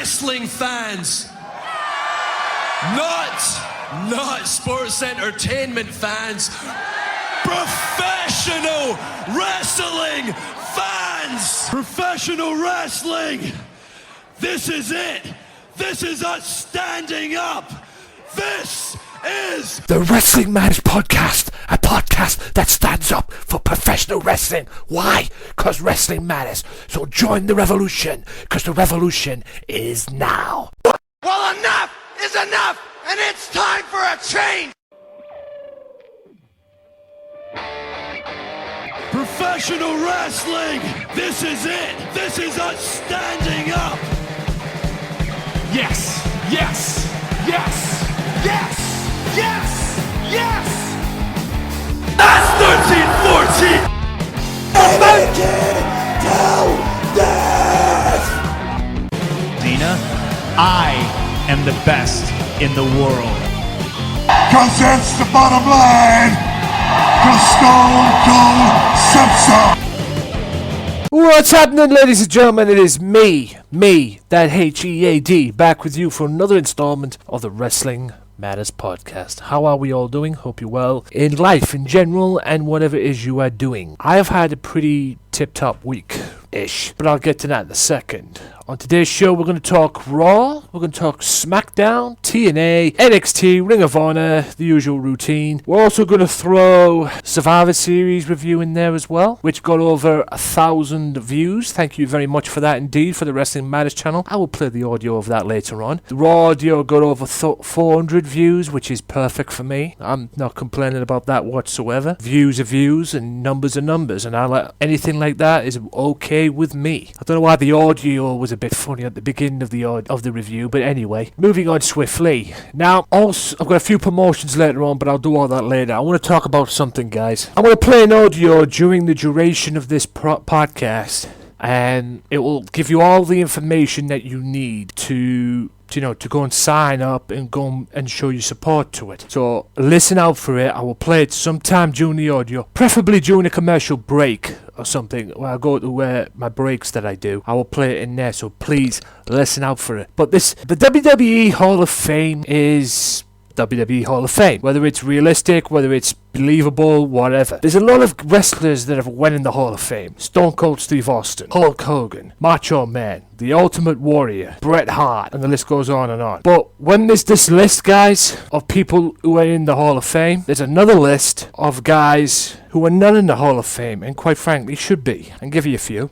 wrestling fans. Not sports entertainment fans. Professional wrestling fans. Professional wrestling. This is it. This is us standing up. This is the Wrestling Matters Podcast, a podcast that stands up for professional wrestling. Why? Because wrestling matters. So join the revolution, because the revolution is now. Well, enough is enough, and it's time for a change. professional wrestling. This is it. This is us standing up. Yes, yes, yes, yes, yes, yes. That's 13-14. Cena, I am the best in the world. Cause that's the bottom line. Cause Stone Cold said so. What's happening, ladies and gentlemen? It is me, that H-E-A-D, back with you for another installment of the Wrestling Matters Podcast. How are we all doing? Hope you're well in life in general and whatever it is you are doing. I have had a pretty tip-top week-ish, but I'll get to that in a second. On today's show, we're going to talk Raw, we're going to talk SmackDown, TNA, NXT, Ring of Honor, the usual routine. We're also going to throw Survivor Series review in there as well, which got over 1,000 views. Thank you very much for that indeed, for the Wrestling Matters channel. I will play the audio of that later on. The Raw audio got over 400 views, which is perfect for me. I'm not complaining about that whatsoever. Views are views and numbers are numbers, and anything like that is okay with me. I don't know why the audio was a bit funny at the beginning of the review, but anyway, moving on swiftly. Now, also, I've got a few promotions later on, but I'll do all that later. I want to talk about something, guys. I'm going to play an audio during the duration of this podcast, and it will give you all the information that you need to go and sign up and go and show your support to it. So listen out for it. I will play it sometime during the audio, preferably during a commercial break or something, where I go to my breaks that I do. I will play it in there, so please listen out for it. But the WWE Hall of Fame is WWE Hall of Fame. Whether it's realistic, whether it's believable, whatever. There's a lot of wrestlers that have went in the Hall of Fame. Stone Cold Steve Austin, Hulk Hogan, Macho Man, The Ultimate Warrior, Bret Hart, and the list goes on and on. But when there's this list, guys, of people who are in the Hall of Fame, there's another list of guys who are not in the Hall of Fame, and quite frankly should be. And give you a few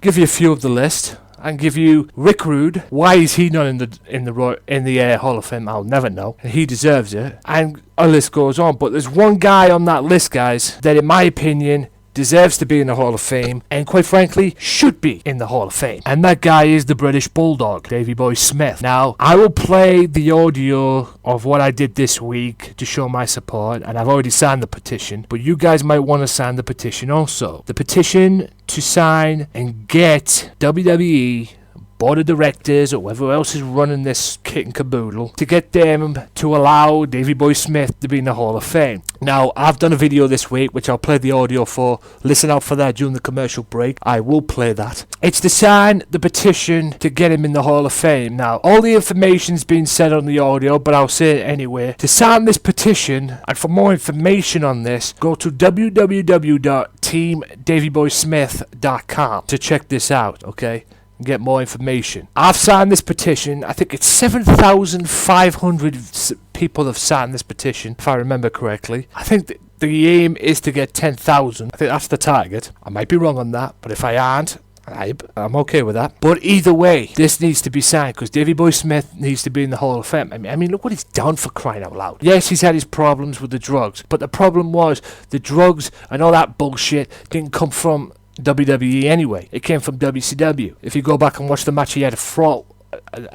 of the list. And give you Rick Rude. Why is he not in the Hall of Fame? I'll never know. He deserves it. And a list goes on. But there's one guy on that list, guys, that in my opinion deserves to be in the Hall of Fame, and quite frankly should be in the Hall of Fame. And that guy is the British Bulldog, Davey Boy Smith. Now, I will play the audio of what I did this week to show my support, and I've already signed the petition, but you guys might want to sign the petition also. The petition to sign and get WWE board of directors or whoever else is running this kit and caboodle to get them to allow Davey Boy Smith to be in the Hall of Fame. Now, I've done a video this week which I'll play the audio for. Listen out for that during the commercial break. I will play that. It's to sign the petition to get him in the Hall of Fame. Now, all the information's been said on the audio, but I'll say it anyway. To sign this petition, and for more information on this, go to www.teamdavyboysmith.com to check this out, okay? Get more information. I've signed this petition. I think it's 7,500 people have signed this petition, if I remember correctly. I think the aim is to get 10,000. I think that's the target. I might be wrong on that, but if I aren't, I'm okay with that. But either way, this needs to be signed because Davey Boy Smith needs to be in the Hall of Fame. I mean, look what he's done, for crying out loud. Yes, he's had his problems with the drugs, but the problem was the drugs and all that bullshit didn't come from WWE anyway. It came from WCW. If you go back and watch the match, he had a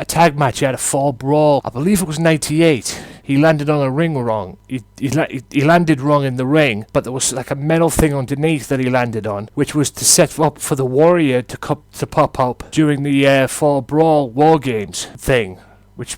tag match. He had a fall brawl. I believe it was 98. He landed on a ring wrong. He landed wrong in the ring, but there was like a metal thing underneath that he landed on, which was to set up for the Warrior to pop up during the fall brawl War Games thing, which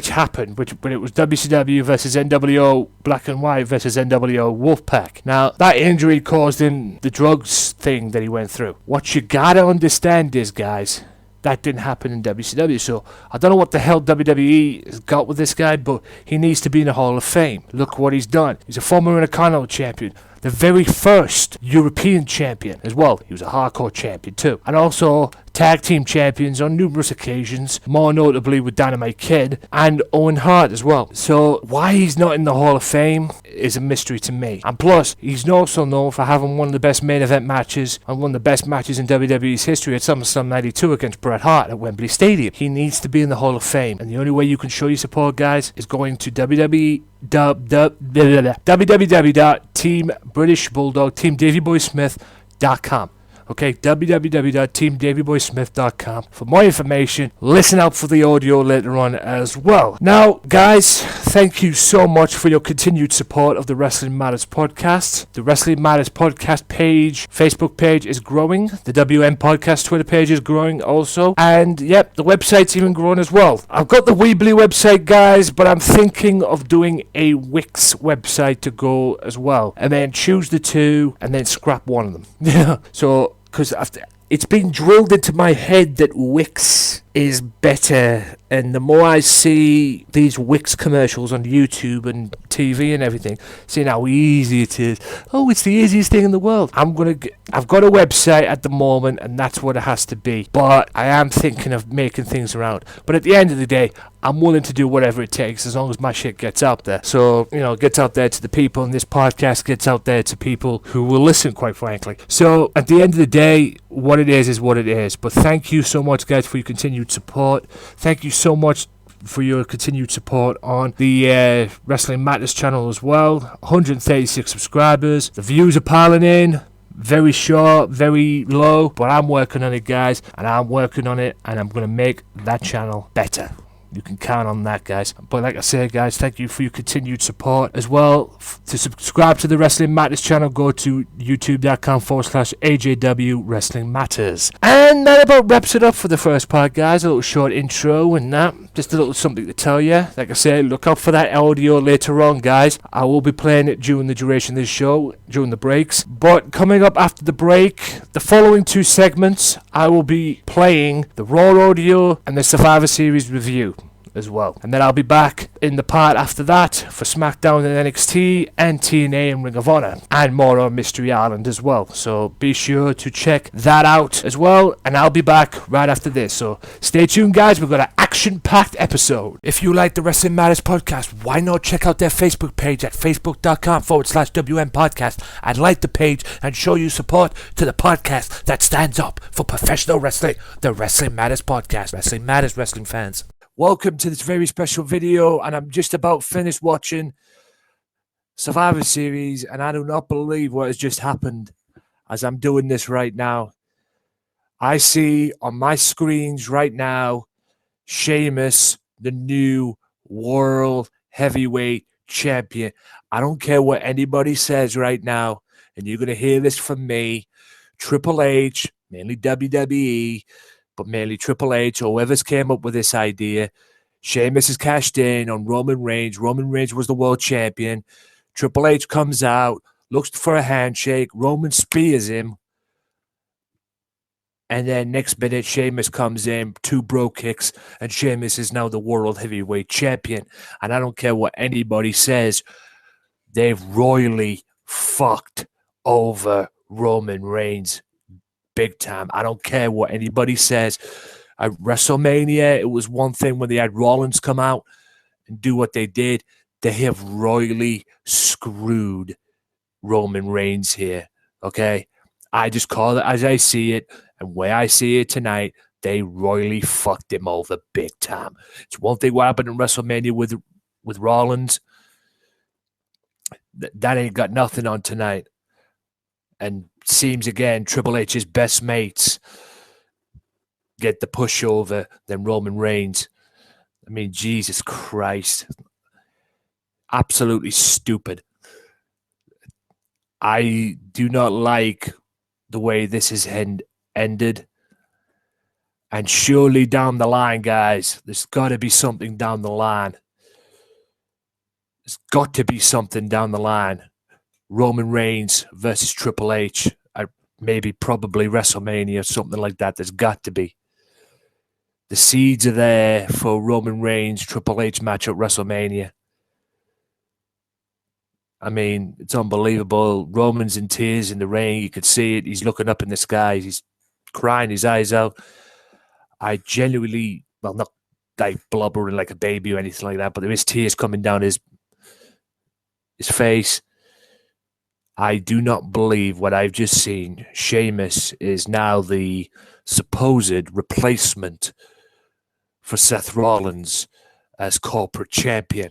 happened, when it was WCW versus NWO Black and White versus NWO Wolfpack. Now, that injury caused him the drugs thing that he went through. What you gotta understand is, guys, that didn't happen in WCW. So I don't know what the hell WWE has got with this guy, but he needs to be in the Hall of Fame. Look what he's done. He's a former Intercontinental Champion. The very first European champion as well. He was a hardcore champion too. And also tag team champions on numerous occasions, more notably with Dynamite Kid and Owen Hart as well. So why he's not in the Hall of Fame is a mystery to me. And plus, he's also known for having one of the best main event matches and one of the best matches in WWE's history at SummerSlam 92 against Bret Hart at Wembley Stadium. He needs to be in the Hall of Fame. And the only way you can show your support, guys, is going to www.teambritishbulldog.com. Okay, www.teamdavyboysmith.com for more information. Listen out for the audio later on as well. Now, guys, thank you so much for your continued support of the Wrestling Matters podcast. The Wrestling Matters podcast page, Facebook page is growing. The WM podcast Twitter page is growing also. And, yep, the website's even growing as well. I've got the Weebly website, guys, but I'm thinking of doing a Wix website to go as well. And then choose the two and then scrap one of them. Yeah. So, because it's been drilled into my head that Wix is better, and the more I see these Wix commercials on YouTube and TV and everything, seeing how easy it is. Oh, it's the easiest thing in the world. I've got a website at the moment, and that's what it has to be. But I am thinking of making things around. But at the end of the day, I'm willing to do whatever it takes as long as my shit gets out there. So, it gets out there to the people, and this podcast gets out there to people who will listen, quite frankly. So, at the end of the day, what it is what it is. But thank you so much, guys, for your continued support. Thank you so much for your continued support on the Wrestling Matters channel as well. 136 subscribers. The views are piling in. Very short, very low. But I'm working on it, guys. And I'm working on it. And I'm going to make that channel better. You can count on that, guys. But like I said, guys, thank you for your continued support as well. To subscribe to the Wrestling Matters channel, go to youtube.com/AJW Wrestling Matters. And that about wraps it up for the first part, guys. A little short intro and that. Just a little something to tell you. Like I said, look out for that audio later on, guys. I will be playing it during the duration of this show, during the breaks. But coming up after the break, the following two segments, I will be playing the Raw audio and the Survivor Series review as well. And then I'll be back in the part after that for SmackDown and NXT and TNA and Ring of Honor and more on Mystery Island as well. So be sure to check that out as well, and I'll be back right after this. So stay tuned, guys. We've got an action-packed episode. If you like the Wrestling Matters podcast, why not check out their Facebook page at facebook.com/WM podcast and like the page and show your support to the podcast that stands up for professional wrestling, the Wrestling Matters podcast. Wrestling Matters, wrestling fans. Welcome to this very special video, and I'm just about finished watching Survivor Series, and I do not believe what has just happened as I'm doing this right now. I see on my screens right now, Sheamus, the new World Heavyweight Champion. I don't care what anybody says right now, and you're going to hear this from me. Triple H, mainly WWE, but mainly Triple H or whoever's came up with this idea. Sheamus has cashed in on Roman Reigns. Roman Reigns was the world champion. Triple H comes out, looks for a handshake. Roman spears him. And then next minute, Sheamus comes in, 2 bro kicks, and Sheamus is now the world heavyweight champion. And I don't care what anybody says. They've royally fucked over Roman Reigns. Big time. I don't care what anybody says. At WrestleMania, it was one thing when they had Rollins come out and do what they did. They have royally screwed Roman Reigns here. Okay? I just call it as I see it, and where I see it tonight, they royally fucked him over big time. It's one thing what happened in WrestleMania with Rollins. That ain't got nothing on tonight. And seems again, Triple H's best mates get the pushover than Roman Reigns. I mean, Jesus Christ. Absolutely stupid. I do not like the way this has ended. And surely down the line, guys, there's got to be something down the line. There's got to be something down the line. Roman Reigns versus Triple H at maybe probably WrestleMania or something like that. There's got to be. The seeds are there for Roman Reigns Triple H match at WrestleMania. I mean, it's unbelievable. Roman's in tears in the ring. You could see it. He's looking up in the sky. He's crying his eyes out. I genuinely, well, not like blubbering like a baby or anything like that, but there is tears coming down his face. I do not believe what I've just seen. Sheamus is now the supposed replacement for Seth Rollins as corporate champion.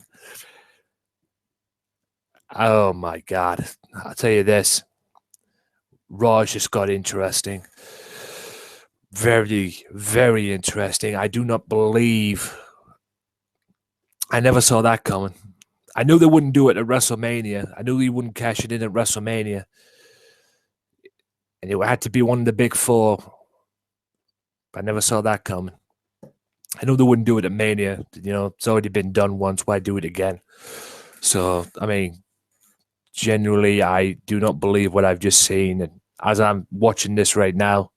Oh my God. I'll tell you this. Raw's just got interesting. Very, very interesting. I do not believe. I never saw that coming. I knew they wouldn't do it at WrestleMania. I knew he wouldn't cash it in at WrestleMania. And it had to be one of the big four. I never saw that coming. I know they wouldn't do it at Mania. You know, it's already been done once. Why do it again? So, I mean, generally, I do not believe what I've just seen. And as I'm watching this right now,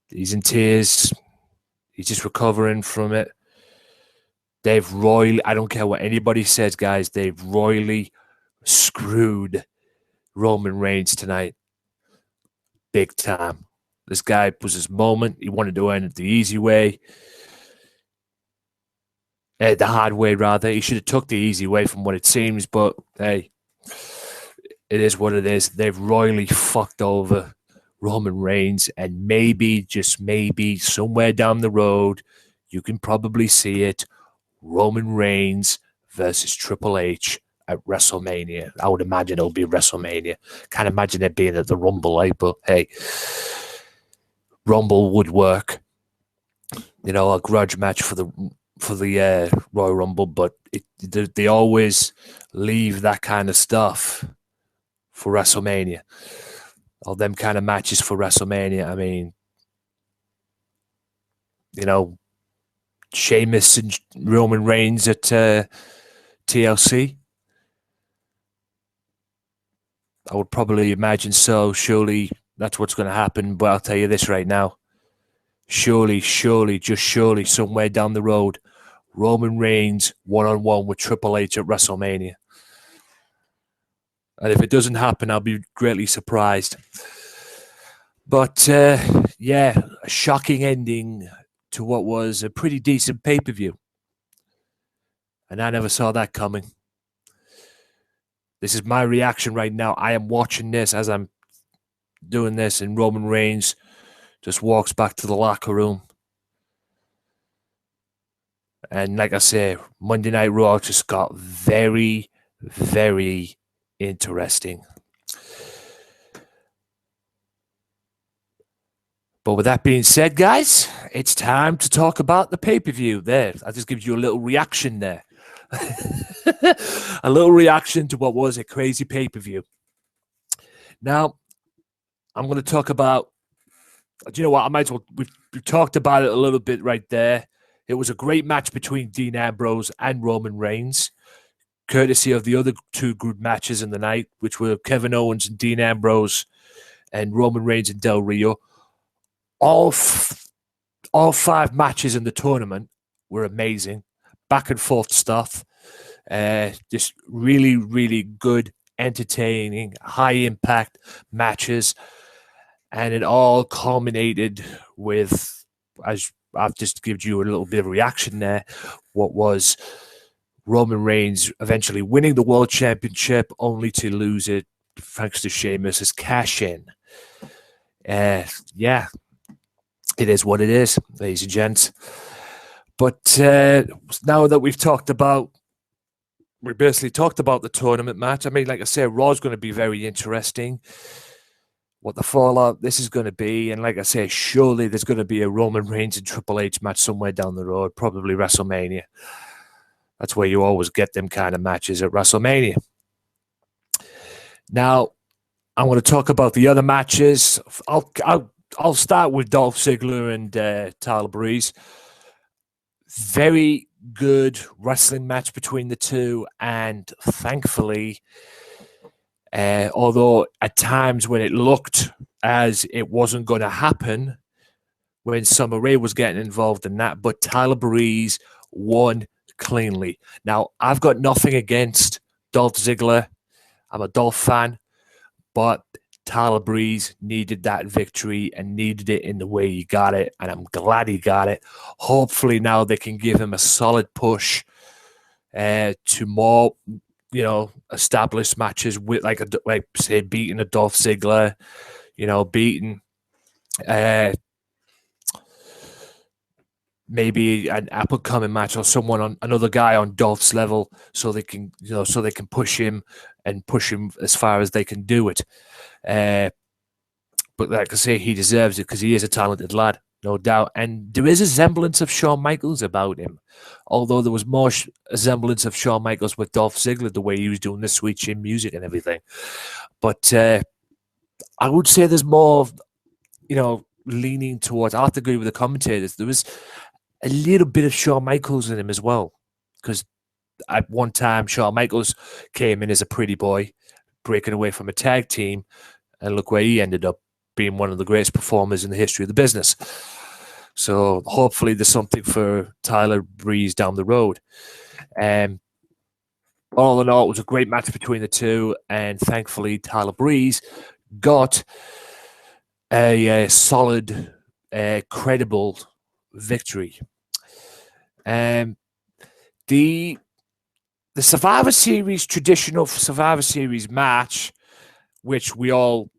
he's in tears. He's just recovering from it. They've royally, I don't care what anybody says, guys, they've royally screwed Roman Reigns tonight. Big time. This guy was his moment. He wanted to end it the easy way. The hard way, rather. He should have took the easy way from what it seems, but hey, it is what it is. They've royally fucked over Roman Reigns, and maybe, just maybe, somewhere down the road, you can probably see it. Roman Reigns versus Triple H at WrestleMania. I would imagine it'll be WrestleMania. Can't imagine it being at the Rumble, eh? But hey, Rumble would work. You know, a grudge match for the Royal Rumble, but they always leave that kind of stuff for WrestleMania. All them kind of matches for WrestleMania. I mean, you know, Sheamus and Roman Reigns at TLC. I would probably imagine so. Surely that's what's going to happen. But I'll tell you this right now. Surely, just surely, somewhere down the road, Roman Reigns one-on-one with Triple H at WrestleMania. And if it doesn't happen, I'll be greatly surprised. But, yeah, a shocking ending to what was a pretty decent pay-per-view. And I never saw that coming. This is my reaction right now. I am watching this as I'm doing this, and Roman Reigns just walks back to the locker room. And like I say, Monday Night Raw just got very, very interesting. But with that being said, guys, it's time to talk about the pay-per-view. There, I just give you a little reaction there. A little reaction to what was a crazy pay-per-view. Now, I'm going to talk about, do you know what? I might as well, we've talked about it a little bit right there. It was a great match between Dean Ambrose and Roman Reigns, courtesy of the other two good matches in the night, which were Kevin Owens and Dean Ambrose and Roman Reigns and Del Rio. All 5 matches in the tournament were amazing. Back and forth stuff. Just really, really good, entertaining, high impact matches. And it all culminated with, as I've just given you a little bit of reaction there, what was Roman Reigns eventually winning the World Championship, only to lose it thanks to Sheamus' cash in. Yeah, it is what it is, ladies and gents. But now that we've basically talked about the tournament match. I mean, like I said, Raw's going to be very interesting. What the fallout this is going to be. And like I say, surely there's going to be a Roman Reigns and Triple H match somewhere down the road, probably WrestleMania. That's where you always get them kind of matches, at WrestleMania. Now, I want to talk about the other matches. I'll start with Dolph Ziggler and Tyler Breeze. Very good wrestling match between the two, and thankfully, although at times when it looked as it wasn't going to happen, when Summer Rae was getting involved in that, but Tyler Breeze won cleanly. Now, I've got nothing against Dolph Ziggler. I'm a Dolph fan, but Tyler Breeze needed that victory and needed it in the way he got it, and I'm glad he got it. Hopefully now they can give him a solid push to more, established matches with like say beating a Dolph Ziggler, beating maybe an up-and-coming match or another guy on Dolph's level, so they can push him as far as they can do it. But like I say, he deserves it because he is a talented lad, no doubt. And there is a semblance of Shawn Michaels about him, although there was more a semblance of Shawn Michaels with Dolph Ziggler, the way he was doing the sweet chin music and everything. But I would say there's more, leaning towards. I have to agree with the commentators. There was a little bit of Shawn Michaels in him as well, because at one time Shawn Michaels came in as a pretty boy, breaking away from a tag team, and look where he ended up, being one of the greatest performers in the history of the business. So hopefully there's something for Tyler Breeze down the road. All in all, it was a great match between the two, and thankfully Tyler Breeze got a solid, credible victory. The Survivor Series, traditional Survivor Series match, which we all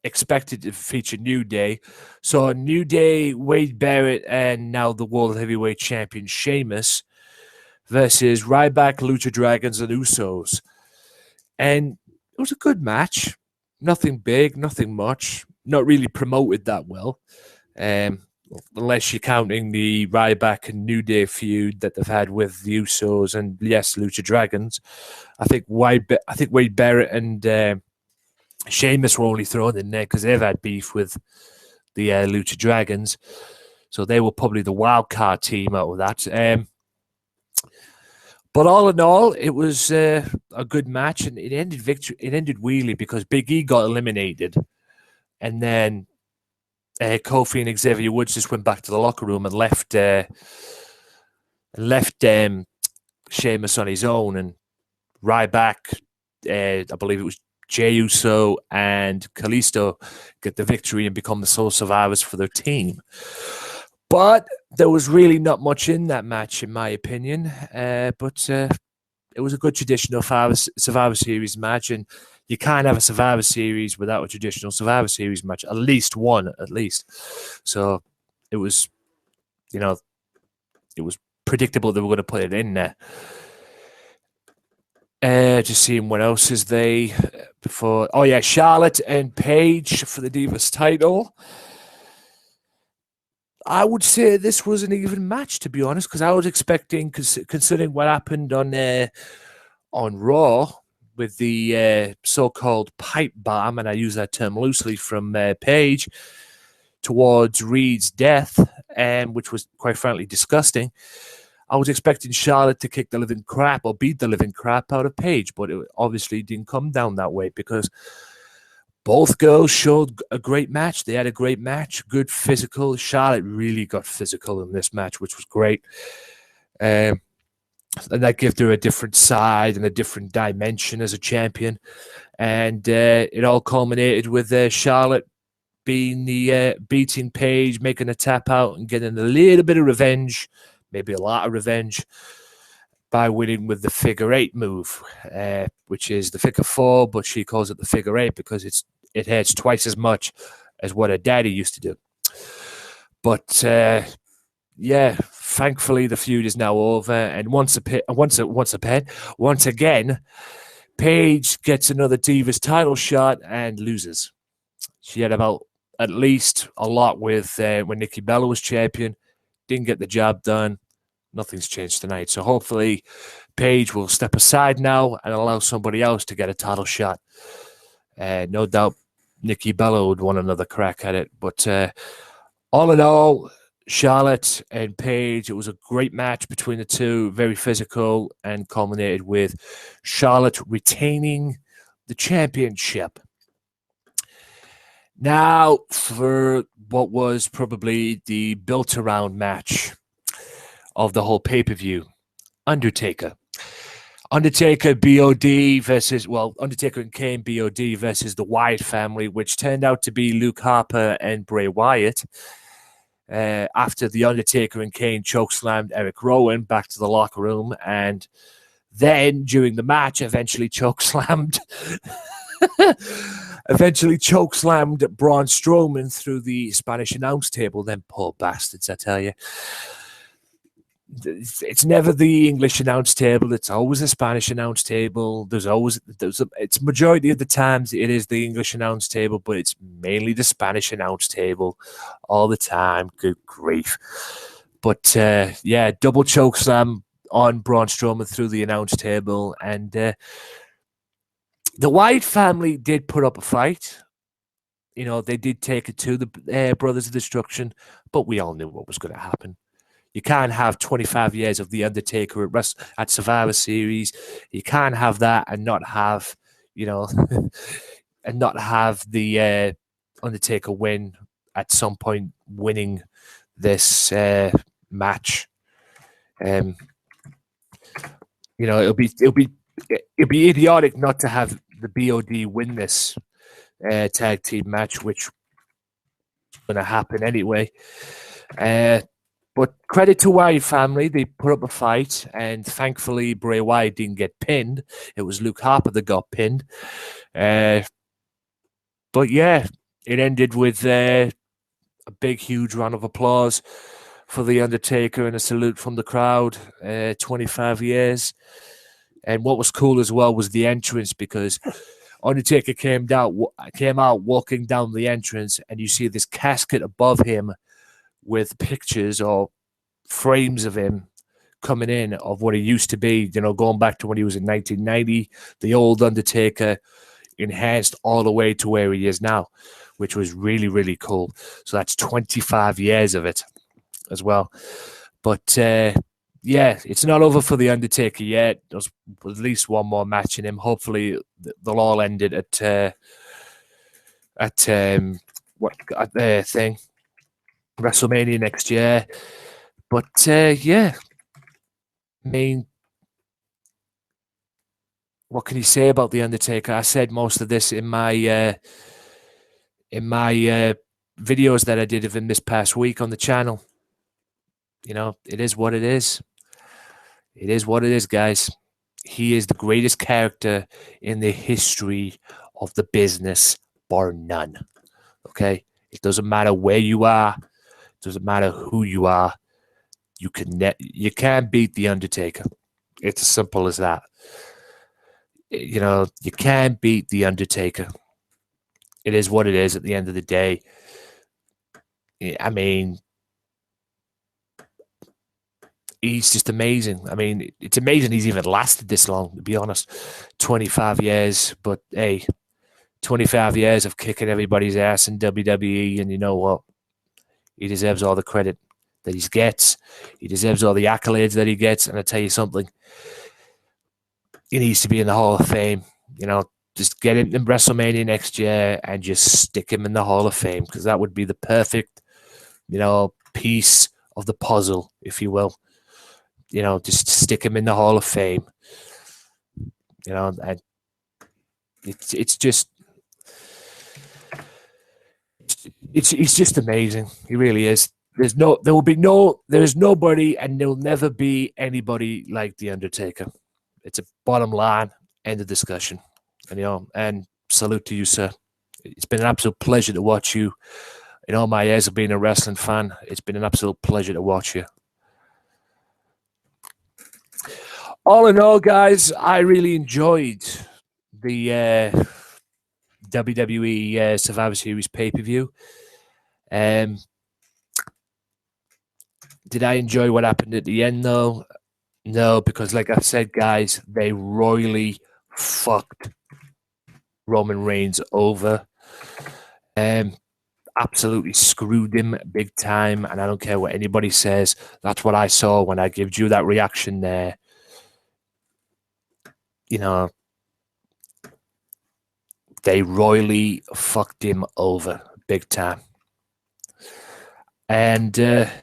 expected to feature New Day. So New Day, Wade Barrett, and now the World Heavyweight Champion Sheamus versus Ryback, Lucha Dragons, and Usos. And it was a good match. Nothing big, nothing much. Not really promoted that well. Unless you're counting the Ryback and New Day feud that they've had with the Usos and, yes, Lucha Dragons. I think Wade Barrett and Sheamus were only thrown in there because they've had beef with the Lucha Dragons. So they were probably the wild card team out of that. But all in all, it was a good match, and it ended weirdly because Big E got eliminated, and then Kofi and Xavier Woods just went back to the locker room and left Sheamus on his own, and Ryback, I believe it was Jey Uso and Kalisto, get the victory and become the sole survivors for their team. But there was really not much in that match, in my opinion. But it was a good traditional Survivor Series match, and you can't have a Survivor Series without a traditional Survivor Series match, at least one. So it was, it was predictable they were going to put it in there. Just seeing what else is they before. Oh yeah, Charlotte and Paige for the Divas title. I would say this was an even match, to be honest, because I was expecting, considering what happened on Raw with the so-called pipe bomb, and I use that term loosely, from Paige towards Reed's death, which was quite frankly disgusting. I was expecting Charlotte to kick the living crap or beat the living crap out of Paige, but it obviously didn't come down that way because both girls showed a great match. They had a great match, good physical. Charlotte really got physical in this match, which was great. And that gave her a different side and a different dimension as a champion. And it all culminated with Charlotte being beating Paige, making a tap out and getting a little bit of revenge, maybe a lot of revenge, by winning with the figure eight move, which is the figure four, but she calls it the figure eight because it hurts twice as much as what her daddy used to do. But thankfully the feud is now over, and once again, Paige gets another Divas title shot and loses. She had about at least a lot with when Nikki Bella was champion, didn't get the job done. Nothing's changed tonight. So hopefully Paige will step aside now and allow somebody else to get a title shot. No doubt Nikki Bella would want another crack at it. But all in all, Charlotte and Paige, it was a great match between the two, very physical, and culminated with Charlotte retaining the championship. Now, for what was probably the built-around match of the whole pay-per-view, Undertaker. Undertaker Undertaker and Kane BOD versus the Wyatt family, which turned out to be Luke Harper and Bray Wyatt. After the Undertaker and Kane chokeslammed Eric Rowan back to the locker room, and then during the match, eventually chokeslammed Braun Strowman through the Spanish announce table. Them poor bastards, I tell you. It's never the English announce table. It's always a Spanish announce table. It's majority of the times it is the English announce table, but it's mainly the Spanish announce table all the time. Good grief. But double chokeslam on Braun Strowman through the announce table. And the Wyatt family did put up a fight. You know, they did take it to the Brothers of Destruction, but we all knew what was going to happen. You can't have 25 years of The Undertaker at Survivor Series. You can't have that and not have, and not have the Undertaker win at some point, winning this match. It'll be idiotic not to have the BOD win this tag team match, which is going to happen anyway. But credit to Wyatt family, they put up a fight, and thankfully Bray Wyatt didn't get pinned. It was Luke Harper that got pinned. But yeah, it ended with a big, huge round of applause for The Undertaker and a salute from the crowd. 25 years. And what was cool as well was the entrance, because Undertaker came out walking down the entrance, and you see this casket above him with pictures or frames of him coming in of what he used to be, going back to when he was in 1990, the old Undertaker, enhanced all the way to where he is now, which was really, really cool. So that's 25 years of it as well. But it's not over for the Undertaker yet. There's at least one more match in him. Hopefully they'll all end it at WrestleMania next year. But I mean, what can you say about The Undertaker? I said most of this in my videos that I did of him this past week on the channel. It is what it is. It is what it is, guys. He is the greatest character in the history of the business, bar none. Okay? It doesn't matter where you are. It doesn't matter who you are. You can't beat The Undertaker. It's as simple as that. You can't beat The Undertaker. It is what it is at the end of the day. I mean, he's just amazing. I mean, it's amazing he's even lasted this long, to be honest. 25 years, but hey, 25 years of kicking everybody's ass in WWE, and you know what? He deserves all the credit that he gets. He deserves all the accolades that he gets, and I tell you something, he needs to be in the Hall of Fame. Just get him in WrestleMania next year and just stick him in the Hall of Fame, because that would be the perfect, piece of the puzzle, if you will. Just stick him in the Hall of Fame. And it's just amazing. He really is. There's nobody, and there'll never be anybody like The Undertaker. It's a bottom line, end of discussion. And salute to you, sir. It's been an absolute pleasure to watch you. In all my years of being a wrestling fan, it's been an absolute pleasure to watch you. All in all, guys, I really enjoyed the WWE Survivor Series pay-per-view. Did I enjoy what happened at the end, though? No, because like I said, guys, they royally fucked Roman Reigns over. Absolutely screwed him big time, and I don't care what anybody says. That's what I saw when I gave you that reaction there. they royally fucked him over big time. And that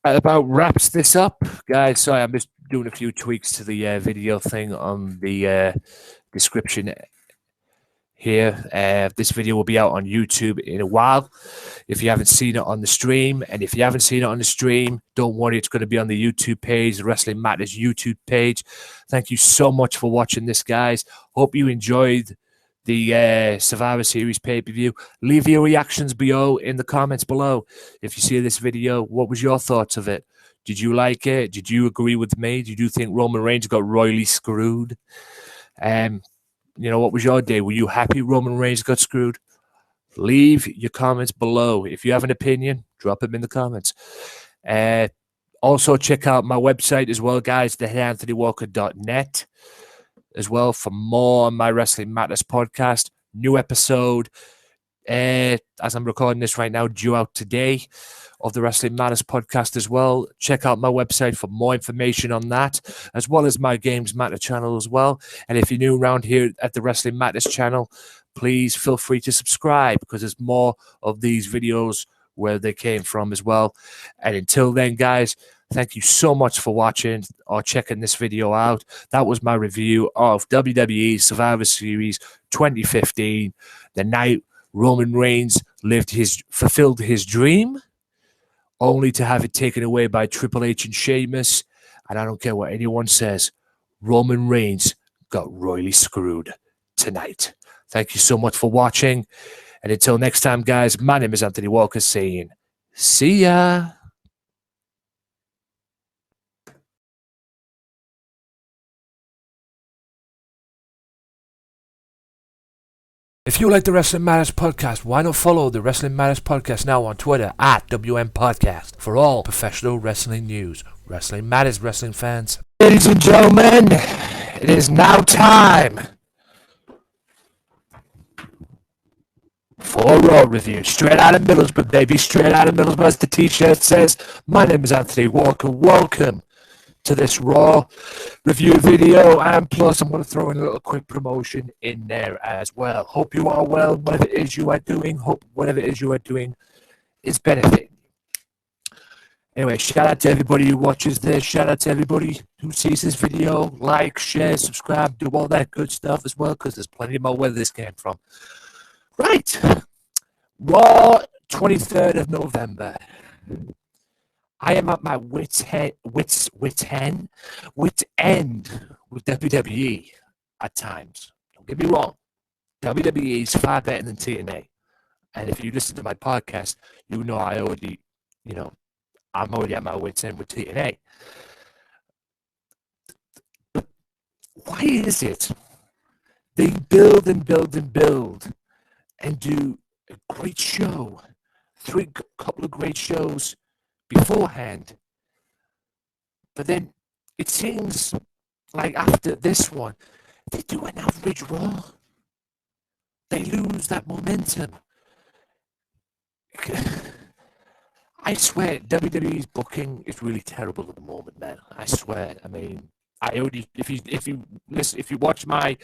about wraps this up, guys. Sorry, I'm just doing a few tweaks to the video thing on the description here. This video will be out on YouTube in a while if you haven't seen it on the stream. And if you haven't seen it on the stream, don't worry, it's going to be on the YouTube page, the Wrestling Matters YouTube page. Thank you so much for watching this, guys. Hope you enjoyed the Survivor Series pay-per-view. Leave your reactions below in the comments below. If you see this video, what was your thoughts of it? Did you like it? Did you agree with me? Did you think Roman Reigns got royally screwed? What was your day? Were you happy Roman Reigns got screwed? Leave your comments below. If you have an opinion, drop them in the comments. Also, check out my website as well, guys, theanthonywalker.net as well for more on my Wrestling Matters podcast. New episode, as I'm recording this right now, due out today of the Wrestling Matters podcast as well. Check out my website for more information on that, as well as my Games Matter channel as well. And if you're new around here at the Wrestling Matters channel, please feel free to subscribe, because there's more of these videos where they came from as well. And until then, guys, thank you so much for watching or checking this video out. That was my review of WWE Survivor Series 2015, the night Roman Reigns fulfilled his dream, only to have it taken away by Triple H and Sheamus. And I don't care what anyone says, Roman Reigns got royally screwed tonight. Thank you so much for watching. And until next time, guys, my name is Anthony Walker saying, see ya. If you like the Wrestling Matters podcast, why not follow the Wrestling Matters podcast now on Twitter at WM Podcast for all professional wrestling news. Wrestling Matters, wrestling fans. Ladies and gentlemen, it is now time for a Raw review. Straight out of Middlesbrough, baby. Straight out of Middlesbrough, as the t-shirt says. My name is Anthony Walker. Welcome to this Raw review video, and plus I'm going to throw in a little quick promotion in there as well. Hope you are well, whatever it is you are doing. Hope whatever it is you are doing is benefiting. Anyway, shout out to everybody who watches this. Shout out to everybody who sees this video. Like, share, subscribe, do all that good stuff as well, because there's plenty more where this came from. Right. Raw, 23rd of November. I am at my wit's end with WWE at times. Don't get me wrong. WWE is far better than TNA. And if you listen to my podcast, you know I'm already at my wit's end with TNA. But why is it they build and build and build and do a great show, couple of great shows beforehand, but then it seems like after this one, they do an average Raw. They lose that momentum. I swear, WWE's booking is really terrible at the moment, man. I swear. I mean, if you watch my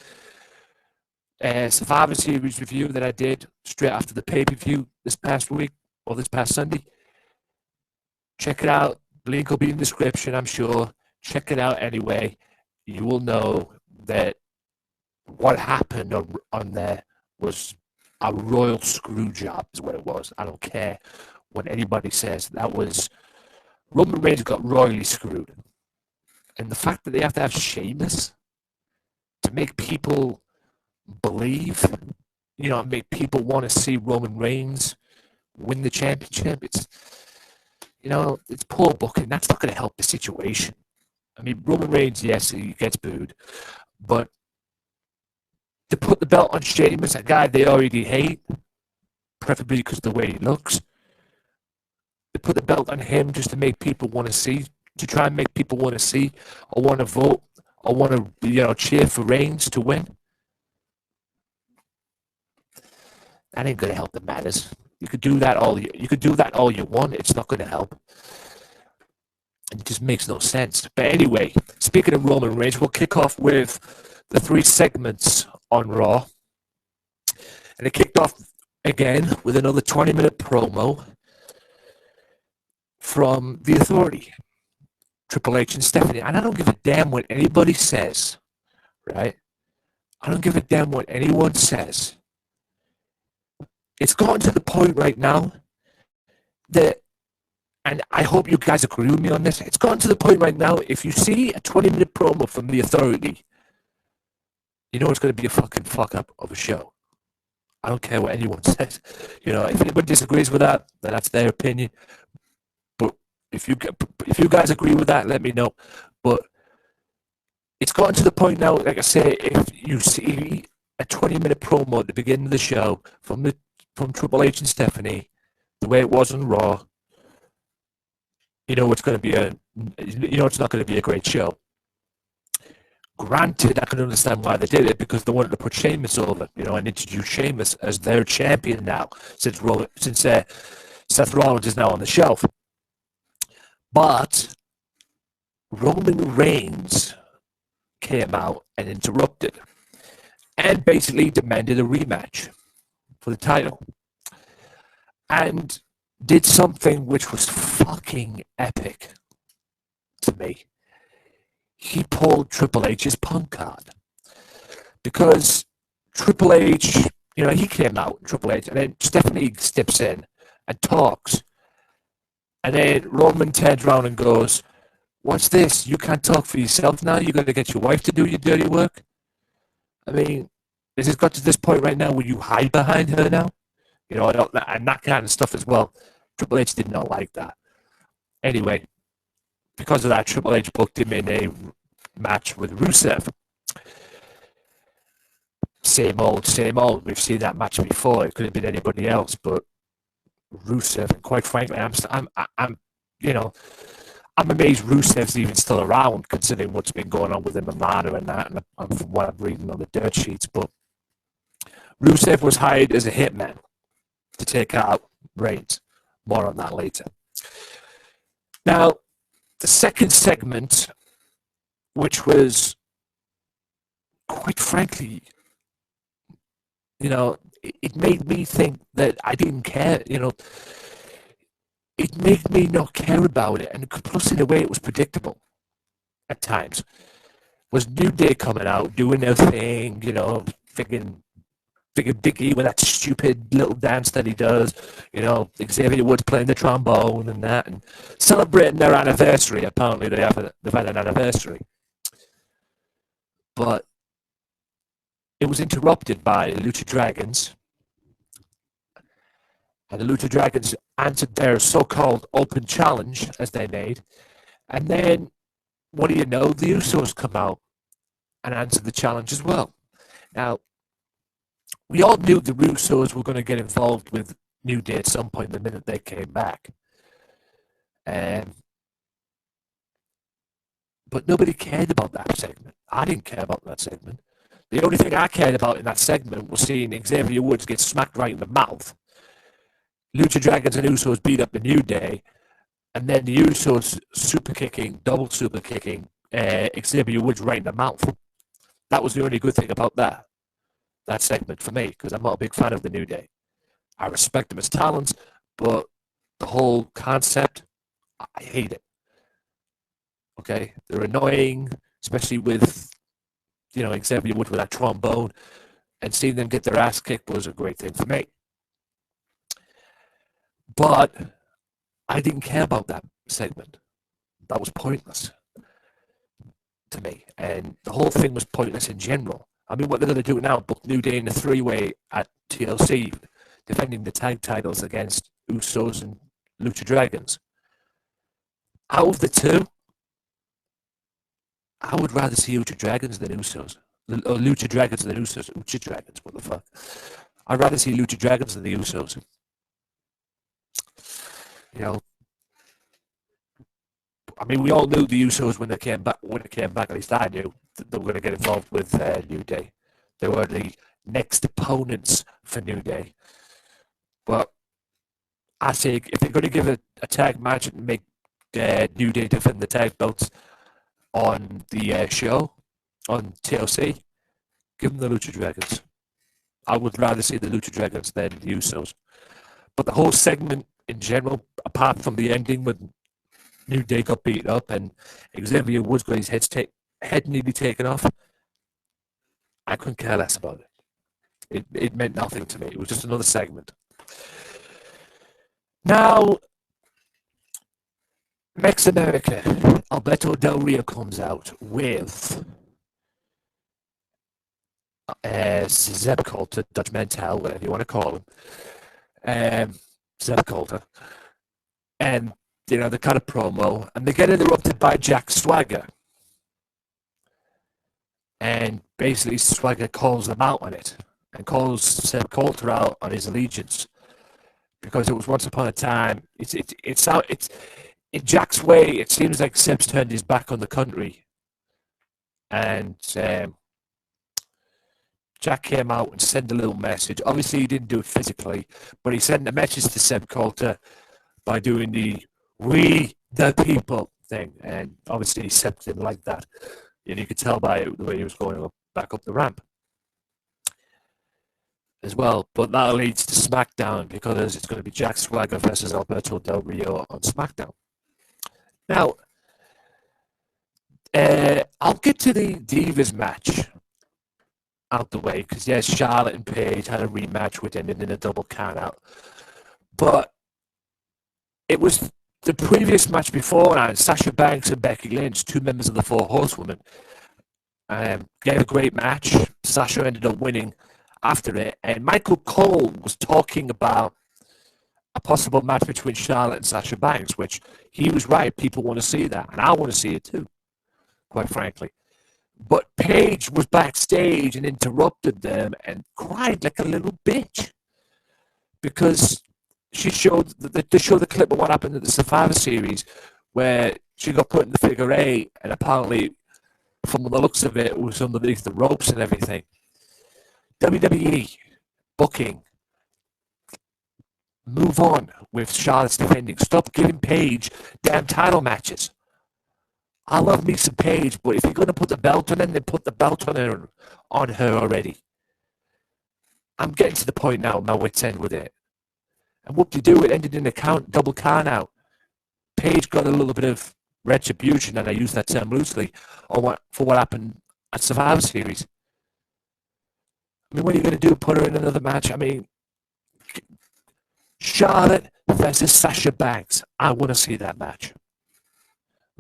Survivor Series review that I did straight after the pay-per-view this past week or this past Sunday, check it out. Link will be in the description, I'm sure. Check it out anyway. You will know that what happened on there was a royal screw job, is what it was. I don't care what anybody says. That was Roman Reigns got royally screwed. And the fact that they have to have Sheamus to make people believe, make people want to see Roman Reigns win the championship, it's poor booking. That's not going to help the situation. I mean, Roman Reigns, yes, he gets booed, but to put the belt on Sheamus, a guy they already hate, preferably because of the way he looks, to put the belt on him just to make people want to see, to try and make people want to see or want to vote or want to, cheer for Reigns to win, that ain't going to help the matters. You could do that all you want. It's not going to help. It just makes no sense. But anyway, speaking of Roman Reigns, we'll kick off with the 3 segments on Raw. And it kicked off again with another 20-minute promo from The Authority, Triple H and Stephanie. And I don't give a damn what anybody says, right? I don't give a damn what anyone says. It's gotten to the point right now that, and I hope you guys agree with me on this, it's gotten to the point right now, if you see a 20-minute promo from The Authority, you know it's going to be a fucking fuck-up of a show. I don't care what anyone says. You know, if anybody disagrees with that, then that's their opinion. But if you guys agree with that, let me know. But it's gotten to the point now, like I say, if you see a 20-minute promo at the beginning of the show from Triple H and Stephanie, the way it was on Raw, you know it's going to be it's not going to be a great show. Granted, I can understand why they did it, because they wanted to put Sheamus over, you know, and introduce Sheamus as their champion now, since Seth Rollins is now on the shelf. But Roman Reigns came out and interrupted, and basically demanded a rematch for the title, and did something which was fucking epic to me. He pulled Triple H's punk card, because Triple H, you know, he came out, Triple H, and then Stephanie steps in and talks, and then Roman turns around and goes, "What's this? You can't talk for yourself now? You're going to get your wife to do your dirty work?" I mean, has it got to this point right now where you hide behind her now? You know, and that kind of stuff as well. Triple H did not like that. Anyway, because of that, Triple H booked him in a match with Rusev. Same old, same old. We've seen that match before. It could have been anybody else, but Rusev. And quite frankly, I'm amazed Rusev's even still around, considering what's been going on with him and Lana and that, and from what I'm reading on the dirt sheets. But Rusev was hired as a hitman to take out Reigns. More on that later. Now, the second segment, which was, quite frankly, you know, it made me think that I didn't care, you know. It made me not care about it, and plus in a way it was predictable at times. Was New Day coming out, doing their thing, you know, figuring Biggie with that stupid little dance that he does, you know, Xavier Woods playing the trombone and that, and celebrating their anniversary. Apparently they've had an anniversary. But it was interrupted by Lucha Dragons. And the Lucha Dragons answered their so-called open challenge, as they made. And then, what do you know, the Usos come out and answer the challenge as well. Now, we all knew the Usos were going to get involved with New Day at some point the minute they came back. But nobody cared about that segment. I didn't care about that segment. The only thing I cared about in that segment was seeing Xavier Woods get smacked right in the mouth. Lucha Dragons and Usos beat up the New Day, and then the Usos double super kicking Xavier Woods right in the mouth. That was the only good thing about that segment for me, because I'm not a big fan of the New Day. I respect them as talents, but the whole concept, I hate it. Okay? They're annoying, especially with, you know, Xavier Woods with that trombone, and seeing them get their ass kicked was a great thing for me. But I didn't care about that segment. That was pointless to me. And the whole thing was pointless in general. I mean, what they're going to do now, book New Day in a three-way at TLC, defending the tag titles against Usos and Lucha Dragons. Out of the two, I would rather see Lucha Dragons than Usos. Or Lucha Dragons than Usos. Lucha Dragons, what the fuck? I'd rather see Lucha Dragons than the Usos. You know, I mean, we all knew the Usos when they came back. At least I knew that they were going to get involved with New Day. They were the next opponents for New Day. But I say, if they're going to give a tag match and make New Day defend the tag belts on the show on TLC, Give them the Lucha Dragons. I would rather see the Lucha Dragons than the Usos. But the whole segment in general, apart from the ending when New Day got beat up and Xavier Woods got his head nearly taken off, I couldn't care less about it. It meant nothing to me. It was just another segment. Now, Mex America, Alberto Del Rio comes out with Zeb Coulter, Dutch Mantel, whatever you want to call him, Zeb Coulter, and they cut a promo, and they get interrupted by Jack Swagger, and basically Swagger calls them out on it, and calls Zeb Coulter out on his allegiance, because it was once upon a time. In Jack's way, it seems like Seb's turned his back on the country, and Jack came out and sent a little message. Obviously, he didn't do it physically, but he sent a message to Zeb Coulter by doing the "We the People" thing, and obviously Seb didn't like that, and you could tell by the way he was going back up the ramp as well. But that leads to SmackDown, because it's going to be Jack Swagger versus Alberto Del Rio on SmackDown. Now, I'll get to the Divas match out the way, because yes, Charlotte and Paige had a rematch which ended in a double count out, but it was the previous match before, and Sasha Banks and Becky Lynch, two members of the Four Horsewomen, gave a great match. Sasha ended up winning after it, and Michael Cole was talking about a possible match between Charlotte and Sasha Banks, which he was right. People want to see that, and I want to see it too, quite frankly. But Paige was backstage and interrupted them and cried like a little bitch, because they showed the clip of what happened at the Survivor Series, where she got put in the figure eight, and apparently, from the looks of it, was underneath the ropes and everything. WWE booking. Move on with Charlotte's defending. Stop giving Paige damn title matches. I love me some Paige, but if you're going to put the belt on her, then put the belt on her already. I'm getting to the point now, my wit's end with it. And what do you do? It ended in a double count out. Paige got a little bit of retribution, and I use that term loosely, for what happened at Survivor Series. I mean, what are you going to do? Put her in another match? I mean, Charlotte versus Sasha Banks. I want to see that match.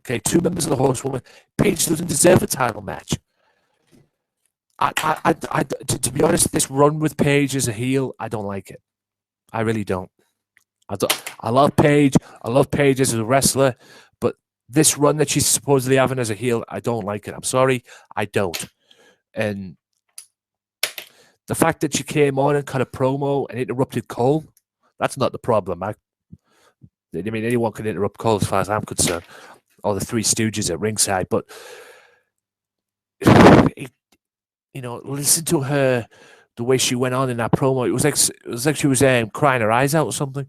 Okay, two members of the Horsewoman. Paige doesn't deserve a title match. To be honest, this run with Paige as a heel, I don't like it. I really don't. I love Paige. I love Paige as a wrestler, but this run that she's supposedly having as a heel, I don't like it. I'm sorry, I don't. And the fact that she came on and cut a promo and interrupted Cole, that's not the problem. I mean, anyone can interrupt Cole as far as I'm concerned, or the Three Stooges at ringside. But listen to her, the way she went on in that promo. It was like she was crying her eyes out or something.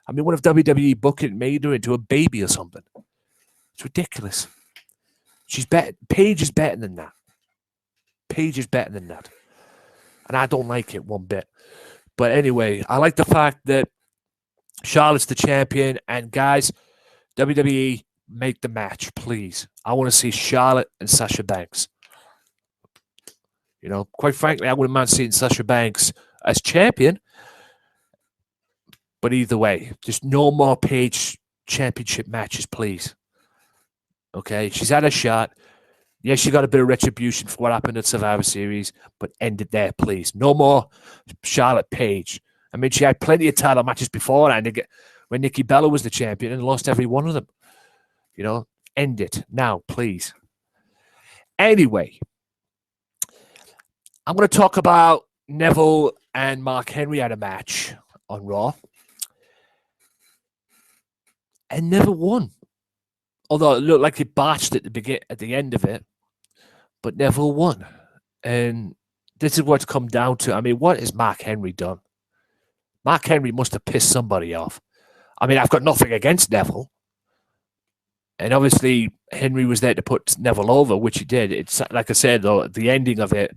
I mean, what if WWE booking made her into a baby or something? It's ridiculous. Paige is better than that. Paige is better than that. And I don't like it one bit. But anyway, I like the fact that Charlotte's the champion. And guys, WWE, make the match, please. I want to see Charlotte and Sasha Banks. Quite frankly, I wouldn't mind seeing Sasha Banks as champion. But either way, just no more Paige championship matches, please. Okay, she's had a shot. Yes, she got a bit of retribution for what happened at Survivor Series, but end it there, please. No more Charlotte Paige. I mean, she had plenty of title matches before, and when Nikki Bella was the champion and lost every one of them. End it now, please. Anyway, I'm going to talk about Neville and Mark Henry had a match on Raw. And Neville won. Although it looked like he botched at the end of it. But Neville won. And this is what it's come down to. I mean, what has Mark Henry done? Mark Henry must have pissed somebody off. I mean, I've got nothing against Neville. And obviously, Henry was there to put Neville over, which he did. It's like I said, though, the ending of it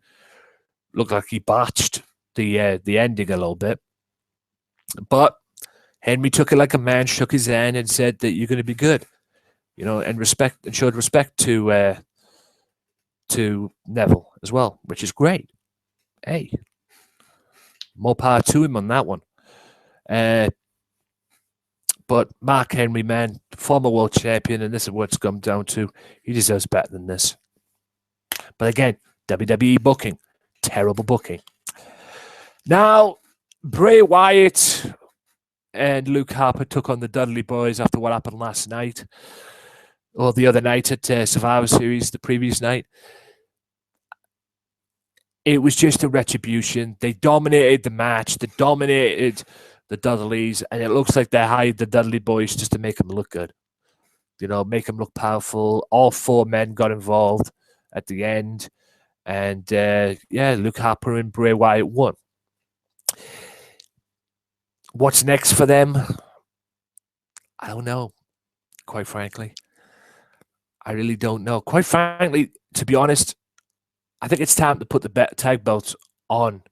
looked like he botched the ending a little bit. But Henry took it like a man, shook his hand, and said that you're going to be good, and showed respect to Neville as well, which is great. Hey, more power to him on that one. But Mark Henry, man, former world champion, and this is what it's come down to. He deserves better than this. But again, WWE booking. Terrible booking. Now, Bray Wyatt and Luke Harper took on the Dudley Boys after what happened last night. Or the other night at Survivor Series, the previous night. It was just a retribution. They dominated the match. They dominated the Dudleys, and it looks like they hired the Dudley Boys just to make them look good. Make them look powerful. All 4 men got involved at the end. And, Luke Harper and Bray Wyatt won. What's next for them? I don't know, quite frankly. I really don't know. Quite frankly, to be honest, I think it's time to put the tag belts on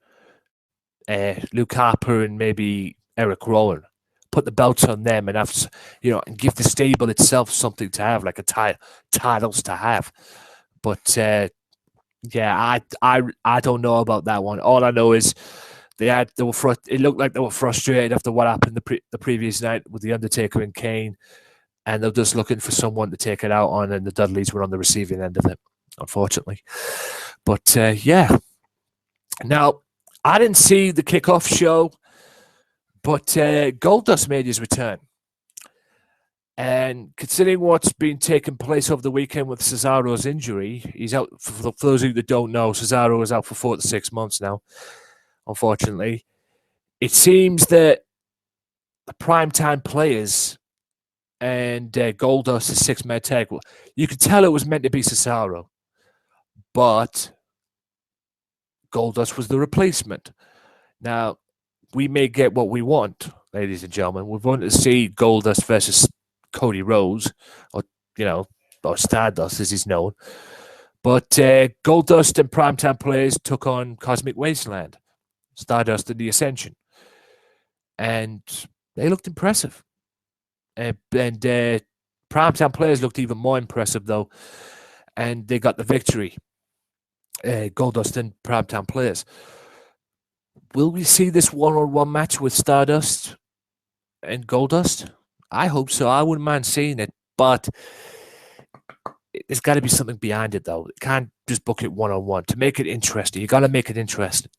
Luke Harper and maybe Eric Rowan. Put the belts on them and have, and give the stable itself something to have, like titles to have. But I don't know about that one. All I know is it looked like they were frustrated after what happened the previous night with the Undertaker and Kane, and they're just looking for someone to take it out on, and the Dudleys were on the receiving end of it, unfortunately. But now I didn't see the kickoff show, but Goldust made his return. And considering what's been taking place over the weekend with Cesaro's injury, he's out, for those of you that don't know, Cesaro is out for 4 to 6 months now, unfortunately. It seems that the primetime players and Goldust is 6-man tag. You could tell it was meant to be Cesaro, but Goldust was the replacement. Now, we may get what we want, ladies and gentlemen. We want to see Goldust versus Cody Rhodes, or Stardust as he's known. But Goldust and primetime players took on Cosmic Wasteland, Stardust and the Ascension, and they looked impressive. And primetime players looked even more impressive though, and they got the victory. Goldust and primetime players. Will we see this one-on-one match with Stardust and Goldust? I hope so. I wouldn't mind seeing it, but there's got to be something behind it, though. You can't just book it one-on-one. To make it interesting, you got to make it interesting.